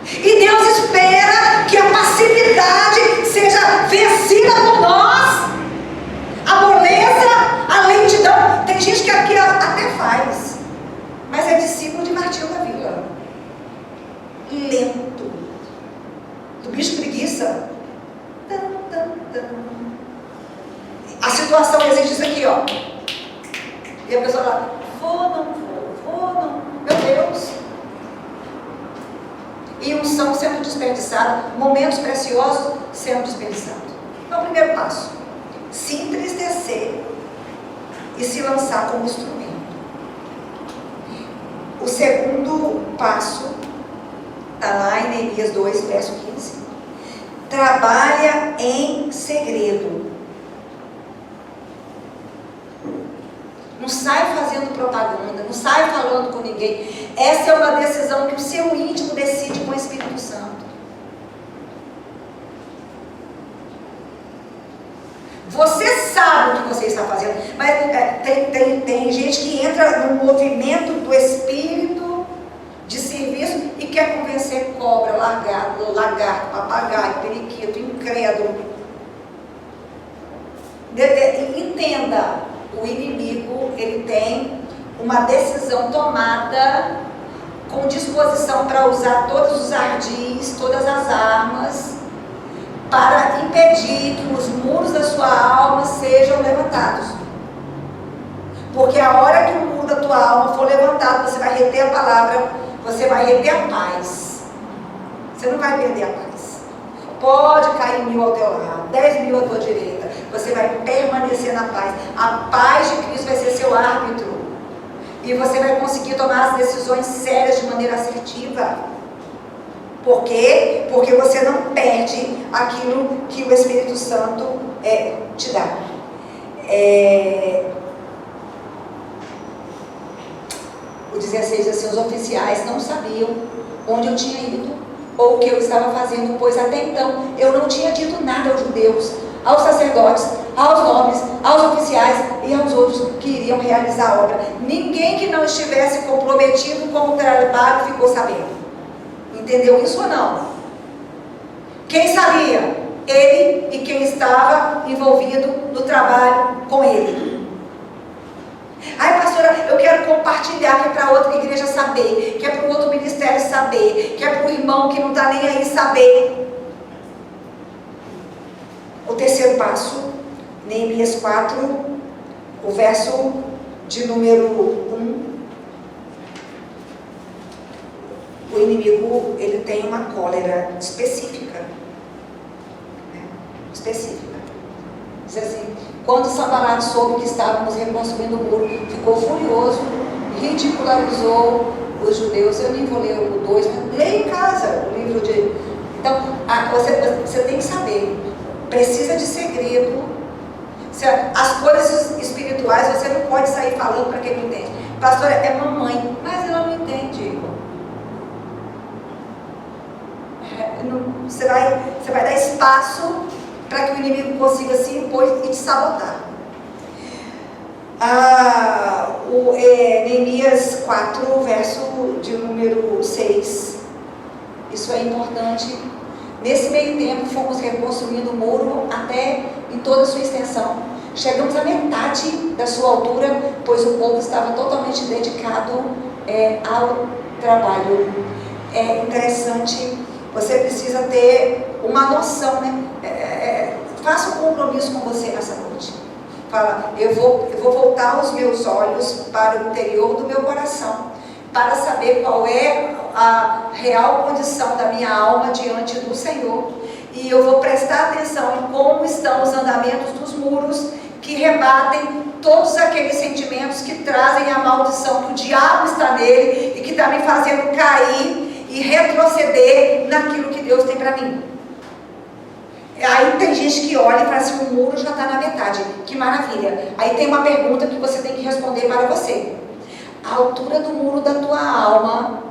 E Deus espera que a passividade seja vencida por nós. A moleza, a lentidão. Tem gente que aqui até faz, mas é discípulo de Martinho da Vila. Lento. Do bicho preguiça. A situação exige isso aqui, ó. E a pessoa fala, vou, não, meu Deus. E unção sendo desperdiçada, momentos preciosos sendo desperdiçados. Então, o primeiro passo, se entristecer e se lançar como instrumento. O segundo passo, está lá em Neemias 2, verso 15. Trabalha em segredo. Não sai fazendo propaganda, não sai falando com ninguém. Essa é uma decisão que o seu íntimo decide com o Espírito Santo. Você sabe o que você está fazendo, mas tem gente que entra no movimento do Espírito de serviço e quer convencer cobra, lagarto, papagaio, periquito, incrédulo. Entenda. O inimigo, ele tem uma decisão tomada com disposição para usar todos os ardis, todas as armas, para impedir que os muros da sua alma sejam levantados. Porque a hora que o muro da tua alma for levantado, você vai reter a palavra, você vai reter a paz. Você não vai perder a paz. Pode cair 1000 ao teu lado, 10.000 à tua direita. Você vai permanecer na paz. A paz de Cristo vai ser seu árbitro. E você vai conseguir tomar as decisões sérias de maneira assertiva. Por quê? Porque você não perde aquilo que o Espírito Santo te dá. O 16 diz assim, os oficiais não sabiam onde eu tinha ido ou o que eu estava fazendo, pois até então eu não tinha dito nada aos judeus, aos sacerdotes, aos nobres, aos oficiais e aos outros que iriam realizar a obra. Ninguém que não estivesse comprometido com o trabalho ficou sabendo. Entendeu isso ou não? Quem sabia? Ele e quem estava envolvido no trabalho com ele. Ai, pastora, eu quero compartilhar, que é para outra igreja saber, que é para o outro ministério saber, que é para o irmão que não está nem aí saber. O terceiro passo, Neemias 4, o verso de número 1. O inimigo, ele tem uma cólera específica. Específica. Diz assim, quando Sanbalat soube que estávamos reconstruindo o muro, ficou furioso, ridicularizou os judeus. Eu nem vou ler o 2, mas leia em casa o livro de... Então, você tem que saber, precisa de segredo. As coisas espirituais você não pode sair falando para quem não entende. Pastora, é mamãe, mas ela não entende. Você vai dar espaço para que o inimigo consiga se impor e te sabotar. Neemias 4, verso de número 6. Isso é importante. Nesse meio tempo, fomos reconstruindo o muro até em toda a sua extensão. Chegamos à metade da sua altura, pois o povo estava totalmente dedicado ao trabalho. É interessante, você precisa ter uma noção, né? Faça um compromisso com você nessa noite. Fala, eu vou voltar os meus olhos para o interior do meu coração, para saber qual é a real condição da minha alma diante do Senhor. E eu vou prestar atenção em como estão os andamentos dos muros, que rebatem todos aqueles sentimentos que trazem a maldição, que o diabo está nele e que está me fazendo cair e retroceder naquilo que Deus tem para mim. Aí tem gente que olha e fala assim, o muro já está na metade, que maravilha. Aí tem uma pergunta que você tem que responder para você. A altura do muro da tua alma,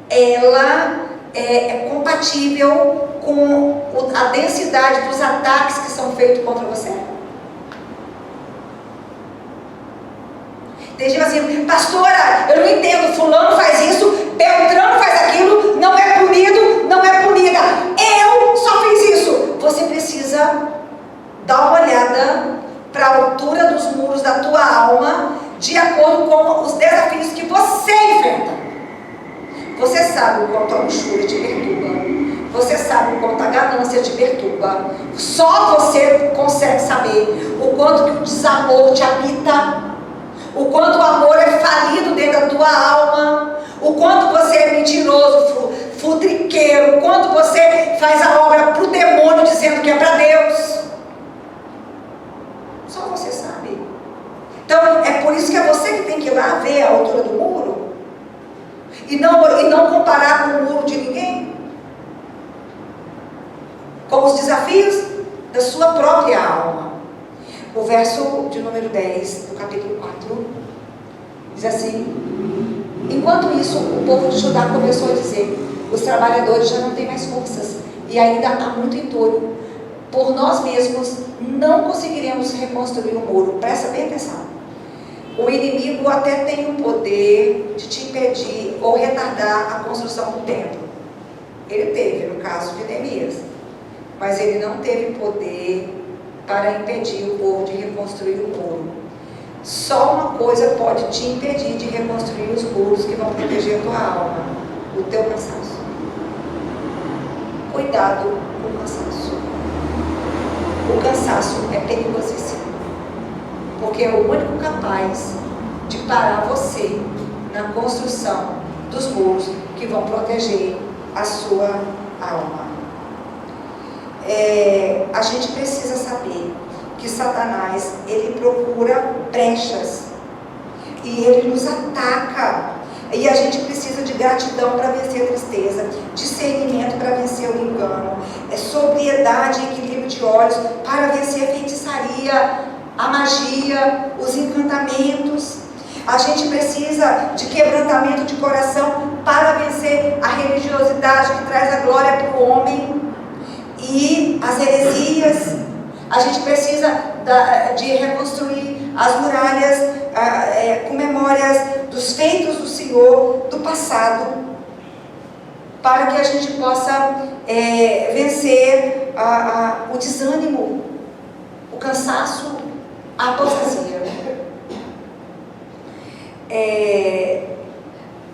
ela é compatível com a densidade dos ataques que são feitos contra você? Tem gente assim, pastora, eu não entendo, fulano faz isso, Beltrano faz aquilo, não é punido, não é punida. Eu só fiz isso. Você precisa dar uma olhada para a altura dos muros da tua alma, de acordo com os desafios que você enfrenta. Você sabe o quanto a luxúria te perturba. Você sabe o quanto a ganância te perturba. Só você consegue saber o quanto que o desamor te habita, o quanto o amor é falido dentro da tua alma, o quanto você é mentiroso, futriqueiro, o quanto você faz a obra para o demônio dizendo que é para Deus. Só você sabe. Então é por isso que é você que tem que ir lá ver a altura do muro e não comparar com o muro de ninguém, com os desafios da sua própria alma. O verso de número 10 do capítulo 4 diz assim: enquanto isso, o povo de Judá começou a dizer, os trabalhadores já não têm mais forças e ainda há muito entulho. Por nós mesmos não conseguiremos reconstruir o muro. Presta bem atenção. O inimigo até tem o poder de te impedir ou retardar a construção do templo. Ele teve, no caso de Neemias, mas ele não teve poder para impedir o povo de reconstruir o muro. Só uma coisa pode te impedir de reconstruir os muros que vão proteger a tua alma: o teu cansaço. Cuidado com o cansaço. O cansaço é perigosíssimo, porque é o único capaz de parar você na construção dos muros que vão proteger a sua alma. A gente precisa saber que Satanás, ele procura brechas e ele nos ataca, e a gente precisa de gratidão para vencer a tristeza, discernimento para vencer o engano, sobriedade e equilíbrio de olhos para vencer a feitiçaria, a magia, os encantamentos. A gente precisa de quebrantamento de coração para vencer a religiosidade que traz a glória para o homem e as heresias. A gente precisa de reconstruir as muralhas com memórias dos feitos do Senhor, do passado, para que a gente possa vencer o desânimo, o cansaço, a apostasia.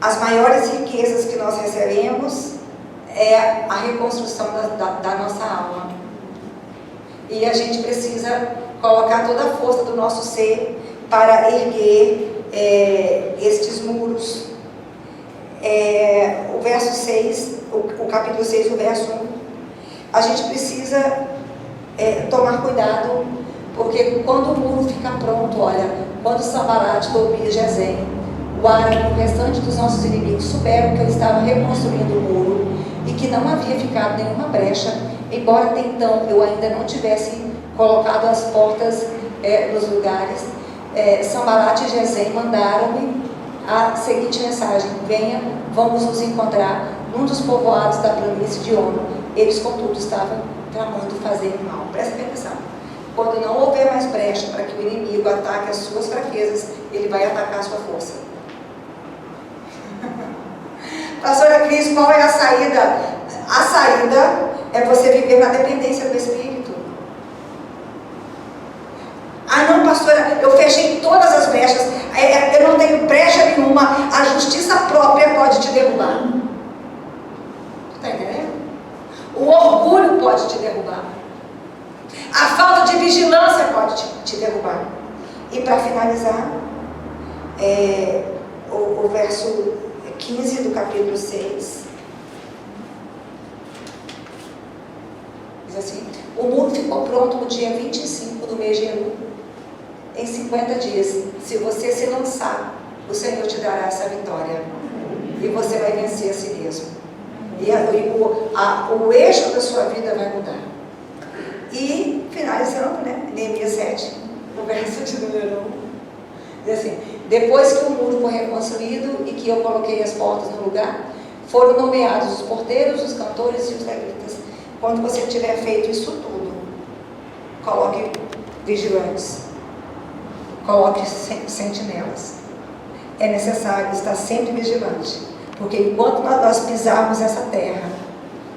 As maiores riquezas que nós recebemos é a reconstrução da nossa alma. E a gente precisa colocar toda a força do nosso ser para erguer estes muros. O verso 6, o capítulo 6, o verso 1, a gente precisa tomar cuidado, porque quando o muro fica pronto, olha, quando Sanbalat, Tobias e Gesem, o árabe e o restante dos nossos inimigos souberam que eu estava reconstruindo o muro e que não havia ficado nenhuma brecha, embora até então eu ainda não tivesse colocado as portas nos lugares, Sanbalat e Gesem mandaram-me a seguinte mensagem: venha, vamos nos encontrar num dos povoados da planície de Ono. Eles, contudo, estavam tramando fazer mal. Presta atenção. Quando não houver mais brecha para que o inimigo ataque as suas fraquezas, ele vai atacar a sua força. Pastora Cris, qual é a saída? A saída é você viver na dependência do Espírito. Ah não, pastora, eu fechei todas as brechas, eu não tenho brecha nenhuma, a justiça própria pode te derrubar. Está entendendo? O orgulho pode te derrubar. A falta de vigilância pode te derrubar. E para finalizar, o verso 15 do capítulo 6. Diz assim: o muro ficou pronto no dia 25 do mês de Elul. Em 50 dias, se você se lançar, o Senhor te dará essa vitória. E você vai vencer a si mesmo. E o eixo da sua vida vai mudar. E, finalizando, Neemias 7, no verso de número 1, diz assim: depois que o muro foi reconstruído e que eu coloquei as portas no lugar, foram nomeados os porteiros, os cantores e os levitas. Quando você tiver feito isso tudo, coloque vigilantes, coloque sentinelas. É necessário estar sempre vigilante, porque enquanto nós pisarmos essa terra,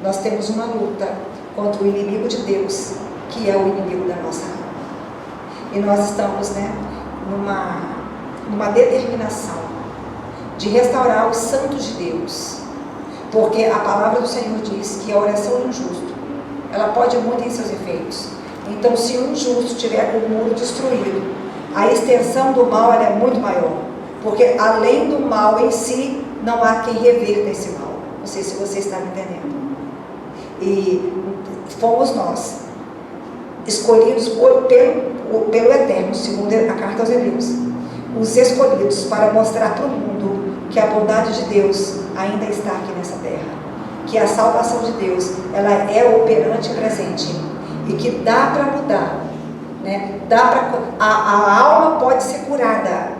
nós temos uma luta contra o inimigo de Deus, que é o inimigo da nossa alma. E nós estamos numa determinação de restaurar os santos de Deus, porque a palavra do Senhor diz que a oração do justo, ela pode muito em seus efeitos. Então, se um justo tiver com o muro destruído, a extensão do mal ela é muito maior, porque além do mal em si, não há quem reverta esse mal. Não sei se você está me entendendo. E fomos nós escolhidos pelo Eterno, segundo a carta aos Hebreus, os escolhidos para mostrar para o mundo que a bondade de Deus ainda está aqui nessa terra, que a salvação de Deus ela é operante e presente, e que dá para mudar, a alma pode ser curada,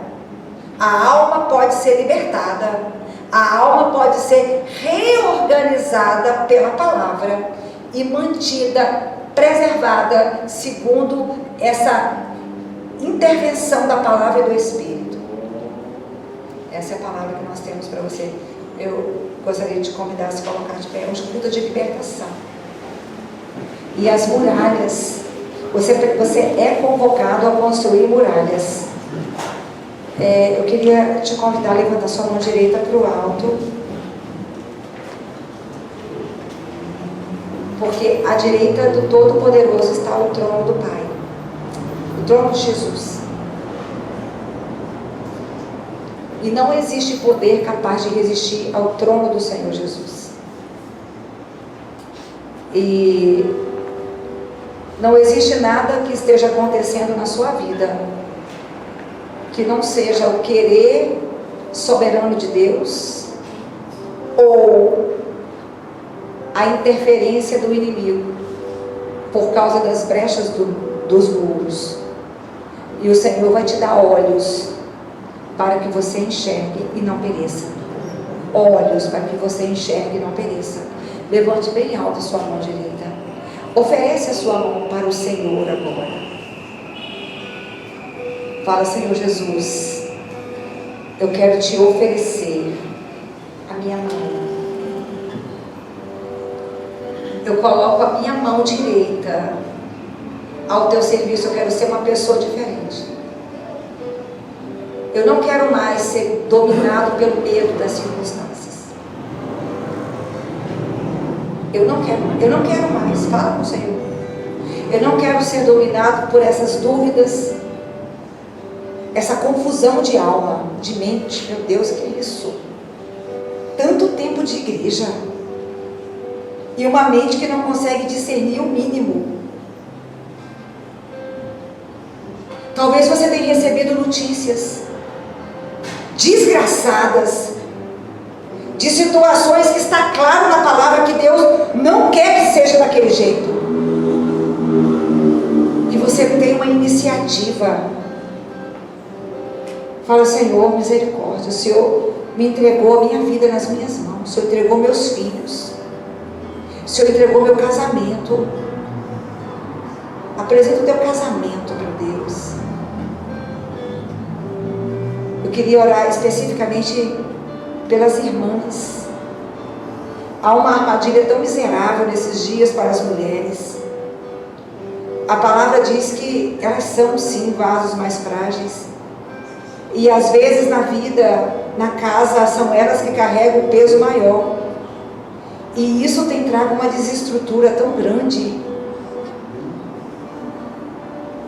a alma pode ser libertada, a alma pode ser reorganizada pela palavra e mantida, preservada, segundo essa intervenção da palavra e do Espírito. Essa é a palavra que nós temos para você. Eu gostaria de convidar a se colocar de pé. Um culto de libertação. E as muralhas, você é convocado a construir muralhas. Eu queria te convidar a levantar sua mão direita para o alto, porque à direita do Todo-Poderoso está o trono do Pai, o trono de Jesus. E não existe poder capaz de resistir ao trono do Senhor Jesus. E não existe nada que esteja acontecendo na sua vida que não seja o querer soberano de Deus ou a interferência do inimigo por causa das brechas dos muros. E o Senhor vai te dar olhos para que você enxergue e não pereça. Olhos para que você enxergue e não pereça. Levante bem alto a sua mão direita. Oferece a sua mão para o Senhor agora. Fala: Senhor Jesus, eu quero te oferecer a minha mão. Eu coloco a minha mão direita ao teu serviço. Eu quero ser uma pessoa diferente. Eu não quero mais ser dominado pelo medo das circunstâncias. Eu não quero mais. Fala com o Senhor. Eu não quero ser dominado por essas dúvidas, essa confusão de alma, de mente. Meu Deus, que é isso? Tanto tempo de igreja e uma mente que não consegue discernir o mínimo. Talvez você tenha recebido notícias desgraçadas de situações que está claro na palavra que Deus não quer que seja daquele jeito, e você tem uma iniciativa. Fala: Senhor, misericórdia, o Senhor me entregou a minha vida nas minhas mãos, o Senhor entregou meus filhos, o Senhor entregou meu casamento. Apresenta o teu casamento, meu Deus. Eu queria orar especificamente pelas irmãs Há uma armadilha tão miserável nesses dias para as mulheres. A palavra diz que elas são sim vasos mais frágeis. E às vezes na vida, na casa, são elas que carregam o peso maior. E isso tem trago uma desestrutura tão grande.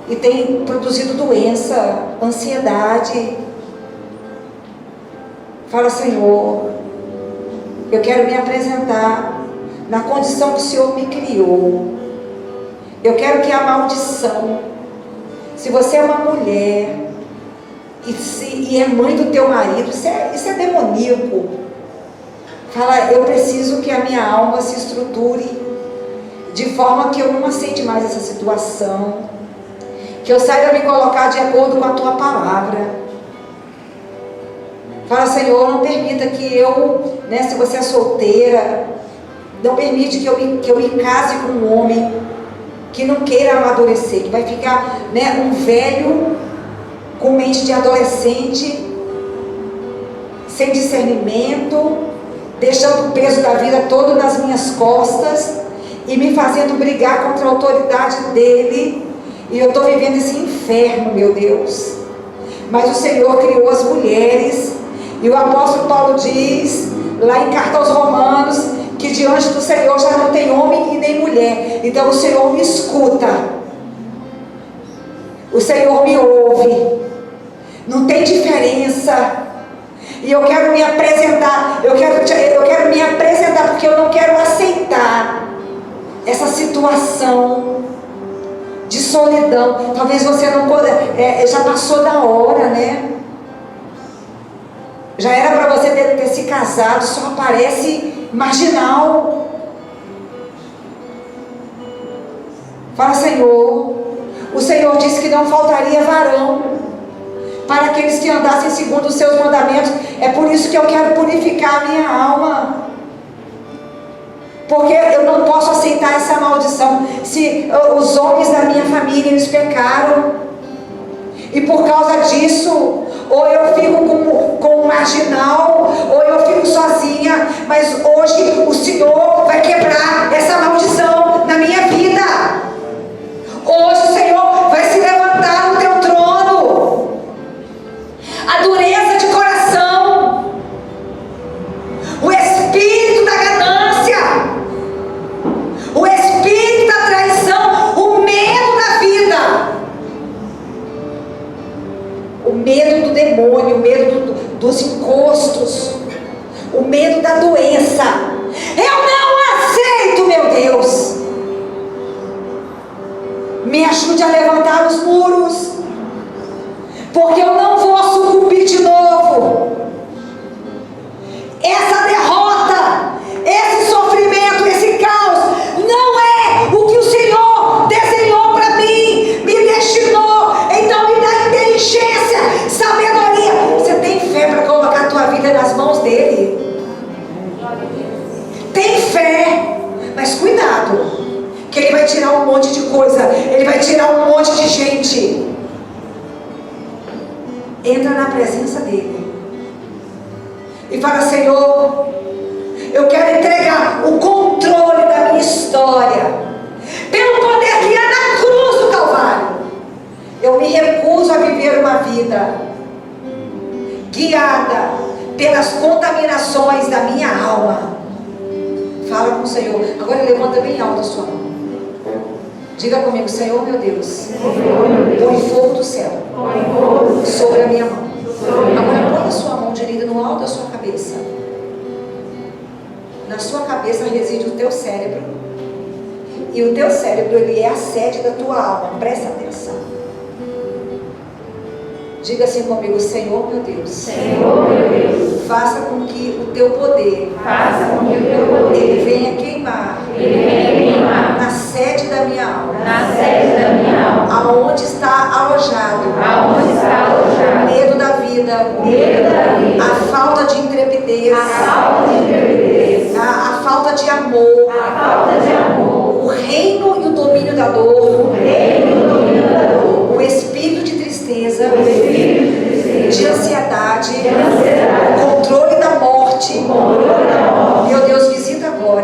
E tem produzido doença, ansiedade. Fala, Senhor, eu quero me apresentar na condição que o Senhor me criou. Eu quero que a maldição, se você é uma mulher e é mãe do teu marido, isso é demoníaco. Fala, eu preciso que a minha alma se estruture de forma que eu não aceite mais essa situação, que eu saiba me colocar de acordo com a tua palavra. Fala, Senhor, não permita que eu, se você é solteira, não permite que eu me case com um homem que não queira amadurecer, que vai ficar um velho com mente de adolescente, sem discernimento, deixando o peso da vida todo nas minhas costas e me fazendo brigar contra a autoridade dele. E eu estou vivendo esse inferno, meu Deus. Mas o Senhor criou as mulheres, e o apóstolo Paulo diz, lá em carta aos Romanos, que diante do Senhor já não tem homem e nem mulher. Então o Senhor me escuta, o Senhor me ouve, não tem diferença. E eu quero me apresentar, eu quero me apresentar, porque eu não quero aceitar essa situação de solidão. Talvez você não já passou da hora, já era para você ter se casado, só aparece marginal. Fala, Senhor, o Senhor disse que não faltaria varão para aqueles que andassem segundo os seus mandamentos. É por isso que eu quero purificar a minha alma, porque eu não posso aceitar essa maldição. Se os homens da minha família, eles pecaram, e por causa disso, ou eu fico com um marginal, ou eu fico sozinha. Mas hoje o Senhor vai quebrar essa maldição na minha vida. Hoje o Senhor vai se levantar no teu trono. A dureza de coração, o espírito da ganância, o espírito da traição, o medo da vida, o medo do demônio, o medo dos encostos, o medo da doença. Eu não aceito, meu Deus. Me ajude a levantar os muros, porque eu não vou sucumbir de novo. Essa derrota, esse sofrimento, esse caos, não é o que o Senhor desenhou para mim, me destinou. Então me dá inteligência, sabedoria. Você tem fé para colocar a tua vida nas mãos dele? Tem fé, mas cuidado, que ele vai tirar um monte de coisa, ele vai tirar um monte de gente. Entra na presença dele e fala, Senhor, eu quero entregar o controle da minha história, pelo poder que é na cruz do Calvário. Eu me recuso a viver uma vida guiada pelas contaminações da minha alma. Fala com o Senhor. Agora levanta bem alto a sua mão. Diga comigo, Senhor meu Deus, põe fogo do céu sobre a minha mão. Agora põe a sua mão direita no alto da sua cabeça. Na sua cabeça reside o teu cérebro. E o teu cérebro, ele é a sede da tua alma. Presta atenção. Diga assim comigo, Senhor meu Deus, faça com que o teu poder, ele venha queimar, na sede da minha alma, aonde está alojado, o medo da vida, a falta de intrepidez, a falta de amor, o reino e o domínio da dor, o espírito de tristeza, de ansiedade, o controle da morte. Meu Deus, visita agora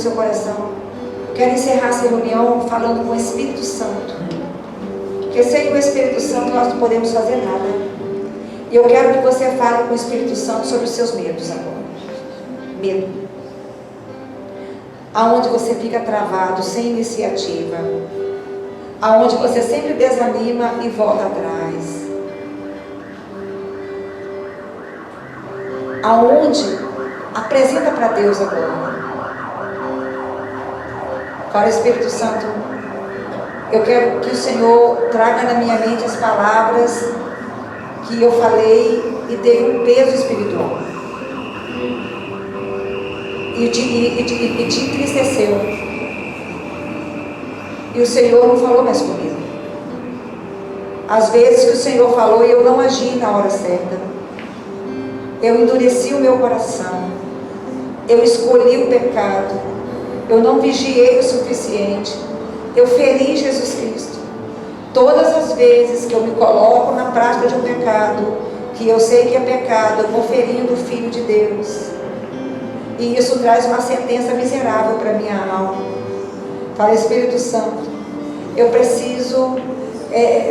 seu coração. Quero encerrar essa reunião falando com o Espírito Santo. Porque sem o Espírito Santo nós não podemos fazer nada. E eu quero que você fale com o Espírito Santo sobre os seus medos agora. Medo. Aonde você fica travado, sem iniciativa. Aonde você sempre desanima e volta atrás. Aonde? Apresenta para Deus agora. Fala, Espírito Santo, eu quero que o Senhor traga na minha mente as palavras que eu falei e teve um peso espiritual. E te entristeceu. E o Senhor não falou mais comigo. Às vezes que o Senhor falou e eu não agi na hora certa. Eu endureci o meu coração. Eu escolhi o pecado. Eu não vigiei o suficiente. Eu feri Jesus Cristo. Todas as vezes que eu me coloco na prática de um pecado, que eu sei que é pecado, eu vou ferindo o Filho de Deus. E isso traz uma sentença miserável para a minha alma. Fala, Espírito Santo, eu preciso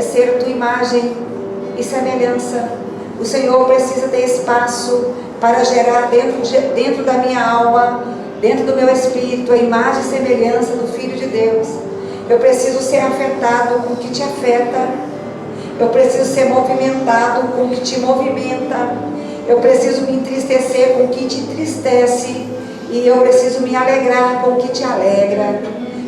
ser a tua imagem e semelhança. O Senhor precisa ter espaço para gerar dentro da minha alma, dentro do meu espírito, a imagem e semelhança do Filho de Deus. Eu preciso ser afetado com o que te afeta. Eu preciso ser movimentado com o que te movimenta. Eu preciso me entristecer com o que te entristece. E eu preciso me alegrar com o que te alegra.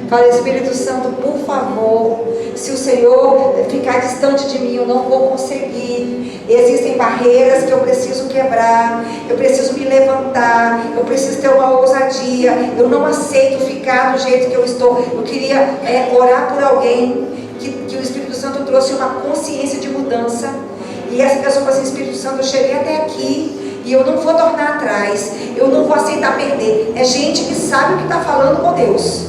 Fala, Espírito Santo, por favor, se o Senhor ficar distante de mim, eu não vou conseguir. Existem barreiras que eu preciso quebrar. Eu preciso me levantar. Eu preciso ter uma ousadia. Eu não aceito ficar do jeito que eu estou. Eu queria orar por alguém que o Espírito Santo trouxe uma consciência de mudança. E essa pessoa fala assim, Espírito Santo, eu cheguei até aqui e eu não vou tornar atrás. Eu não vou aceitar perder. É gente que sabe o que está falando com Deus.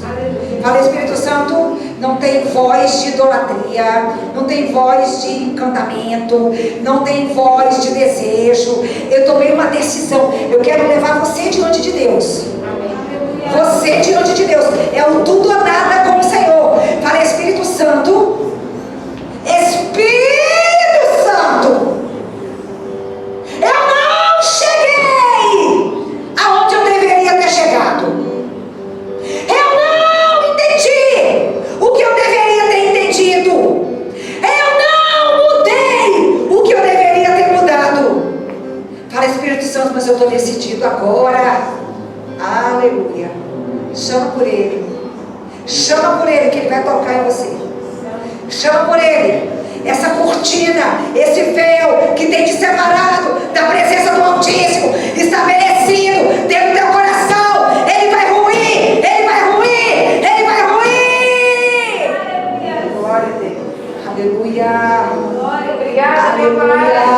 Fala, Espírito Santo, não tem voz de idolatria, não tem voz de encantamento, não tem voz de desejo. Eu tomei uma decisão. Eu quero levar você diante de Deus. Você diante de Deus. É o tudo ou nada com o Senhor. Fala, Espírito Santo. Espírito Santo. Eu não cheguei aonde eu deveria ter chegado. Eu não entendi o que eu deveria ter entendido. Eu não mudei o que eu deveria ter mudado. Fala, Espírito Santo, mas eu estou decidido agora. Aleluia. Chama por Ele. Chama por Ele que Ele vai tocar em você. Chama por Ele. Essa cortina, esse véu que tem te separado da presença do Altíssimo, estabelecido dentro do teu coração, ele vai ruir, ele vai ruir, ele vai ruir. Glória a Deus. Aleluia. Glória, obrigada, Aleluia.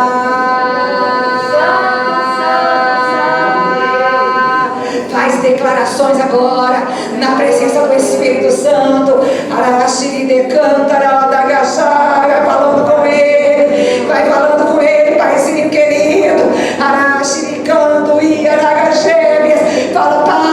Faz declarações agora na presença do Espírito Santo. Araxiri decanta, vai falando com Ele, vai falando com Ele, Paizinho querido. Araxiri canto e aragagêmeas, fala, Pai.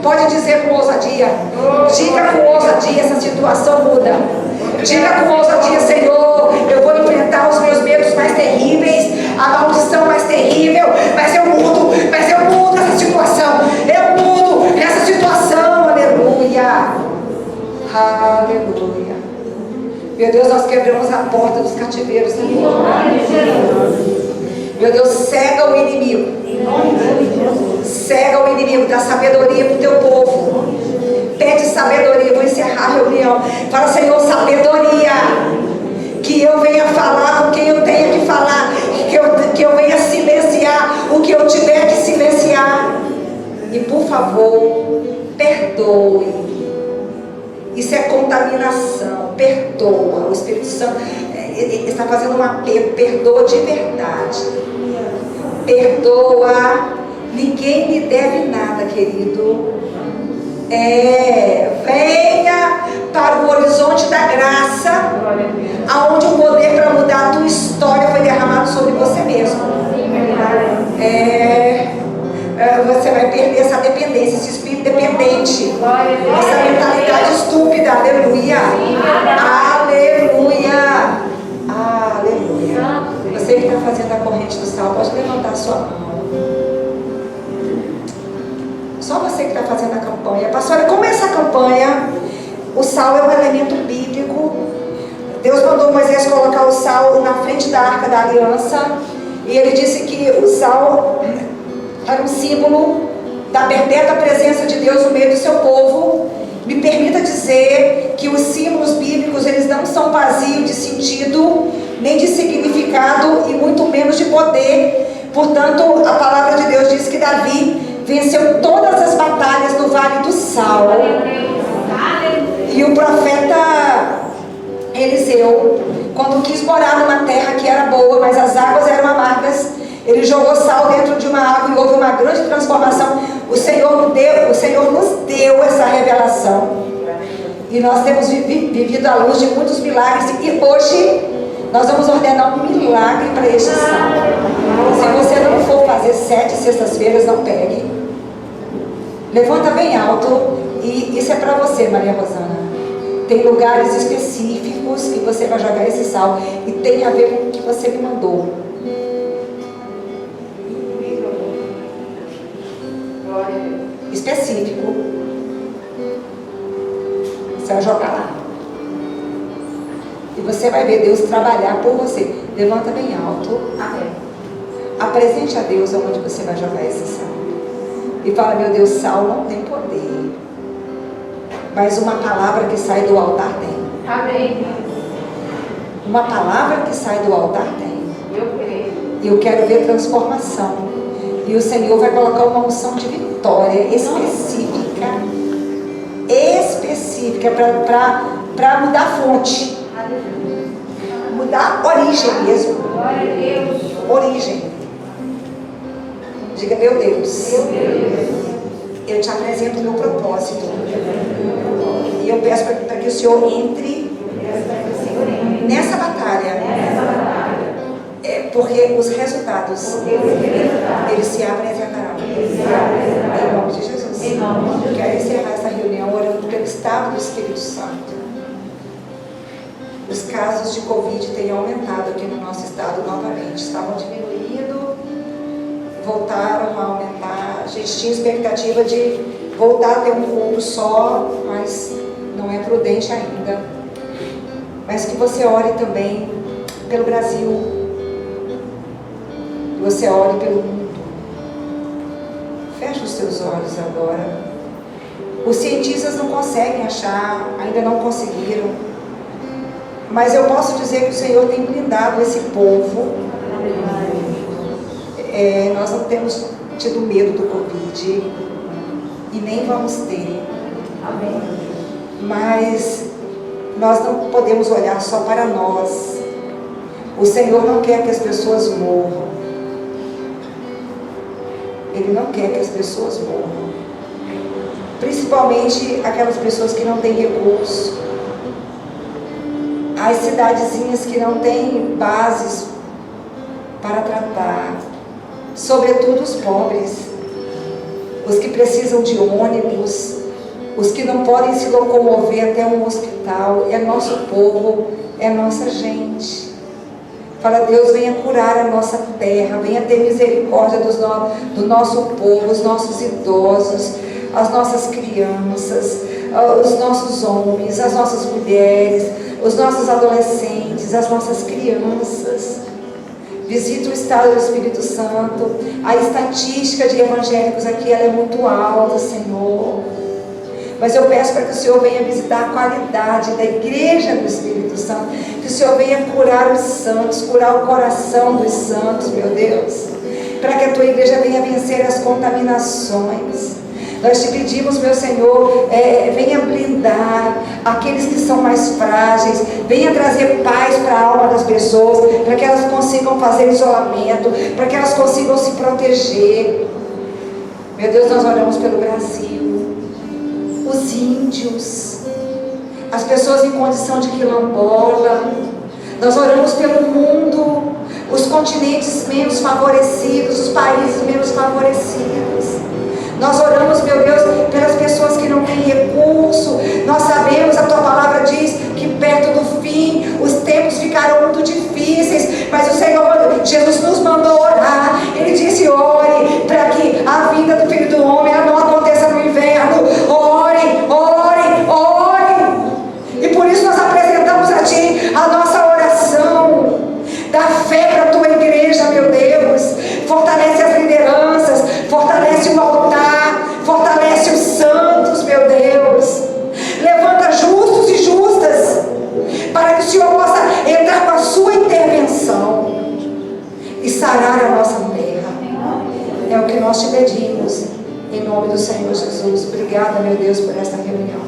Pode dizer com ousadia. Diga com ousadia, essa situação muda. Diga com ousadia, Senhor, eu vou enfrentar os meus medos mais terríveis, a maldição mais terrível, mas eu mudo essa situação. Eu mudo essa situação. Aleluia. Aleluia. Meu Deus, nós quebramos a porta dos cativeiros, Senhor. Meu Deus, cega o inimigo. Cega o inimigo, dá sabedoria para o teu povo. Pede sabedoria. Vou encerrar a reunião. Fala, Senhor, sabedoria. Que eu venha falar com quem eu tenho que falar. Que eu venha silenciar o que eu tiver que silenciar. E por favor, perdoe. Isso é contaminação. Perdoa. O Espírito Santo está fazendo um apelo. Perdoa de verdade. Perdoa. Ninguém lhe deve nada, querido. Venha para o horizonte da graça, aonde o poder para mudar a tua história foi derramado sobre você mesmo. Você vai perder essa dependência, esse espírito dependente, essa mentalidade estúpida. Aleluia. Aleluia. Aleluia. Você que está fazendo a corrente do sal, pode levantar a sua mão. Só você que está fazendo a campanha. Pastora, como é essa campanha? O sal é um elemento bíblico. Deus mandou Moisés colocar o sal na frente da Arca da Aliança. E ele disse que o sal era um símbolo da perpétua presença de Deus no meio do seu povo. Me permita dizer que os símbolos bíblicos, eles não são vazios de sentido, nem de significado, e muito menos de poder. Portanto, a palavra de Deus diz que Davi venceu todas as batalhas no Vale do Sal. E o profeta Eliseu, quando quis morar numa terra que era boa, mas as águas eram amargas, ele jogou sal dentro de uma água e houve uma grande transformação. O Senhor nos deu essa revelação. E nós temos vivido à luz de muitos milagres. E hoje nós vamos ordenar um milagre para este sal. Se você não for fazer 7 sextas-feiras, não pegue. Levanta bem alto. E isso é para você, Maria Rosana. Tem lugares específicos que você vai jogar esse sal. E tem a ver com o que você me mandou. Específico. Você vai jogar lá. E você vai ver Deus trabalhar por você. Levanta bem alto. Amém. Apresente a Deus aonde você vai jogar esse sal. E fala, meu Deus, sal não tem poder. Mas uma palavra que sai do altar tem. Amém. Uma palavra que sai do altar tem. Eu creio. E eu quero ver transformação. E o Senhor vai colocar uma unção de vitória específica. Específica para mudar a fonte. Mudar a origem mesmo. Origem. Diga, meu Deus, eu te apresento o meu propósito. E eu peço para que o Senhor entre nessa batalha. Porque os resultados, eles se apresentarão. Em nome de Jesus. Eu quero encerrar essa reunião orando pelo estado do Espírito Santo. Os casos de Covid têm aumentado aqui no nosso estado novamente. Estavam diminuindo, voltaram a aumentar. A gente tinha expectativa de voltar a ter um culto só, mas não é prudente ainda. Mas que você ore também pelo Brasil. Que você ore pelo mundo. Feche os seus olhos agora. Os cientistas não conseguem achar, ainda não conseguiram. Mas eu posso dizer que o Senhor tem blindado esse povo. Nós não temos tido medo do Covid. E nem vamos ter. Amém. Mas nós não podemos olhar só para nós. O Senhor não quer que as pessoas morram. Ele não quer que as pessoas morram. Principalmente aquelas pessoas que não têm recurso. As cidadezinhas que não têm bases para tratar. Sobretudo os pobres. os que precisam de ônibus, os que não podem se locomover até um hospital. É nosso povo, é nossa gente. Fala, Deus, venha curar a nossa terra, venha ter misericórdia do nosso povo, os nossos idosos, as nossas crianças, os nossos homens, as nossas mulheres, os nossos adolescentes, as nossas crianças. Visita o estado do Espírito Santo. A estatística de evangélicos aqui, ela é muito alta, Senhor. Mas eu peço para que o Senhor venha visitar a qualidade da igreja do Espírito Santo, que o Senhor venha curar os santos, curar o coração dos santos, meu Deus, para que a tua igreja venha vencer as contaminações. Nós te pedimos, meu Senhor, venha blindar aqueles que são mais frágeis, venha trazer paz para a alma das pessoas, para que elas consigam fazer isolamento, para que elas consigam se proteger. Meu Deus, nós oramos pelo Brasil, os índios, as pessoas em condição de quilombola. Nós oramos pelo mundo, os continentes menos favorecidos, os países menos favorecidos. Nós oramos, meu Deus, pelas pessoas que não têm recurso. Nós sabemos, a tua palavra diz que perto do fim os tempos ficaram muito difíceis, mas o Senhor, Jesus nos mandou orar. Ele disse: ore para que a vinda do Filho do Homem ela não aconteça no inverno. Ore, ore, ore. E por isso nós apresentamos a ti a nossa oração. Dá fé para a tua igreja, meu Deus. Fortalece as lideranças, fortalece o altar, fortalece os santos, meu Deus. Levanta justos e justas, para que o Senhor possa entrar com a sua intervenção e sarar a nossa terra. É o que nós te pedimos, em nome do Senhor Jesus. Obrigada, meu Deus, por esta reunião.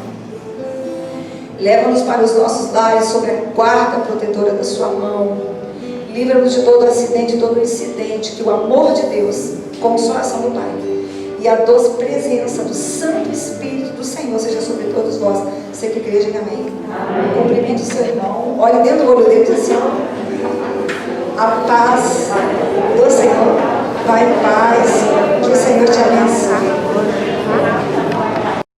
Leva-nos para os nossos lares sob a guarda protetora da sua mão. Livra-nos de todo acidente, de todo incidente. Que o amor de Deus, consolação do Pai e a doce presença do Santo Espírito do Senhor seja sobre todos vós. Sempre igreja, amém. Cumprimente o seu irmão, olhe dentro do olho dele e diz assim: a paz do Senhor, vai em paz, que o Senhor te abençoe.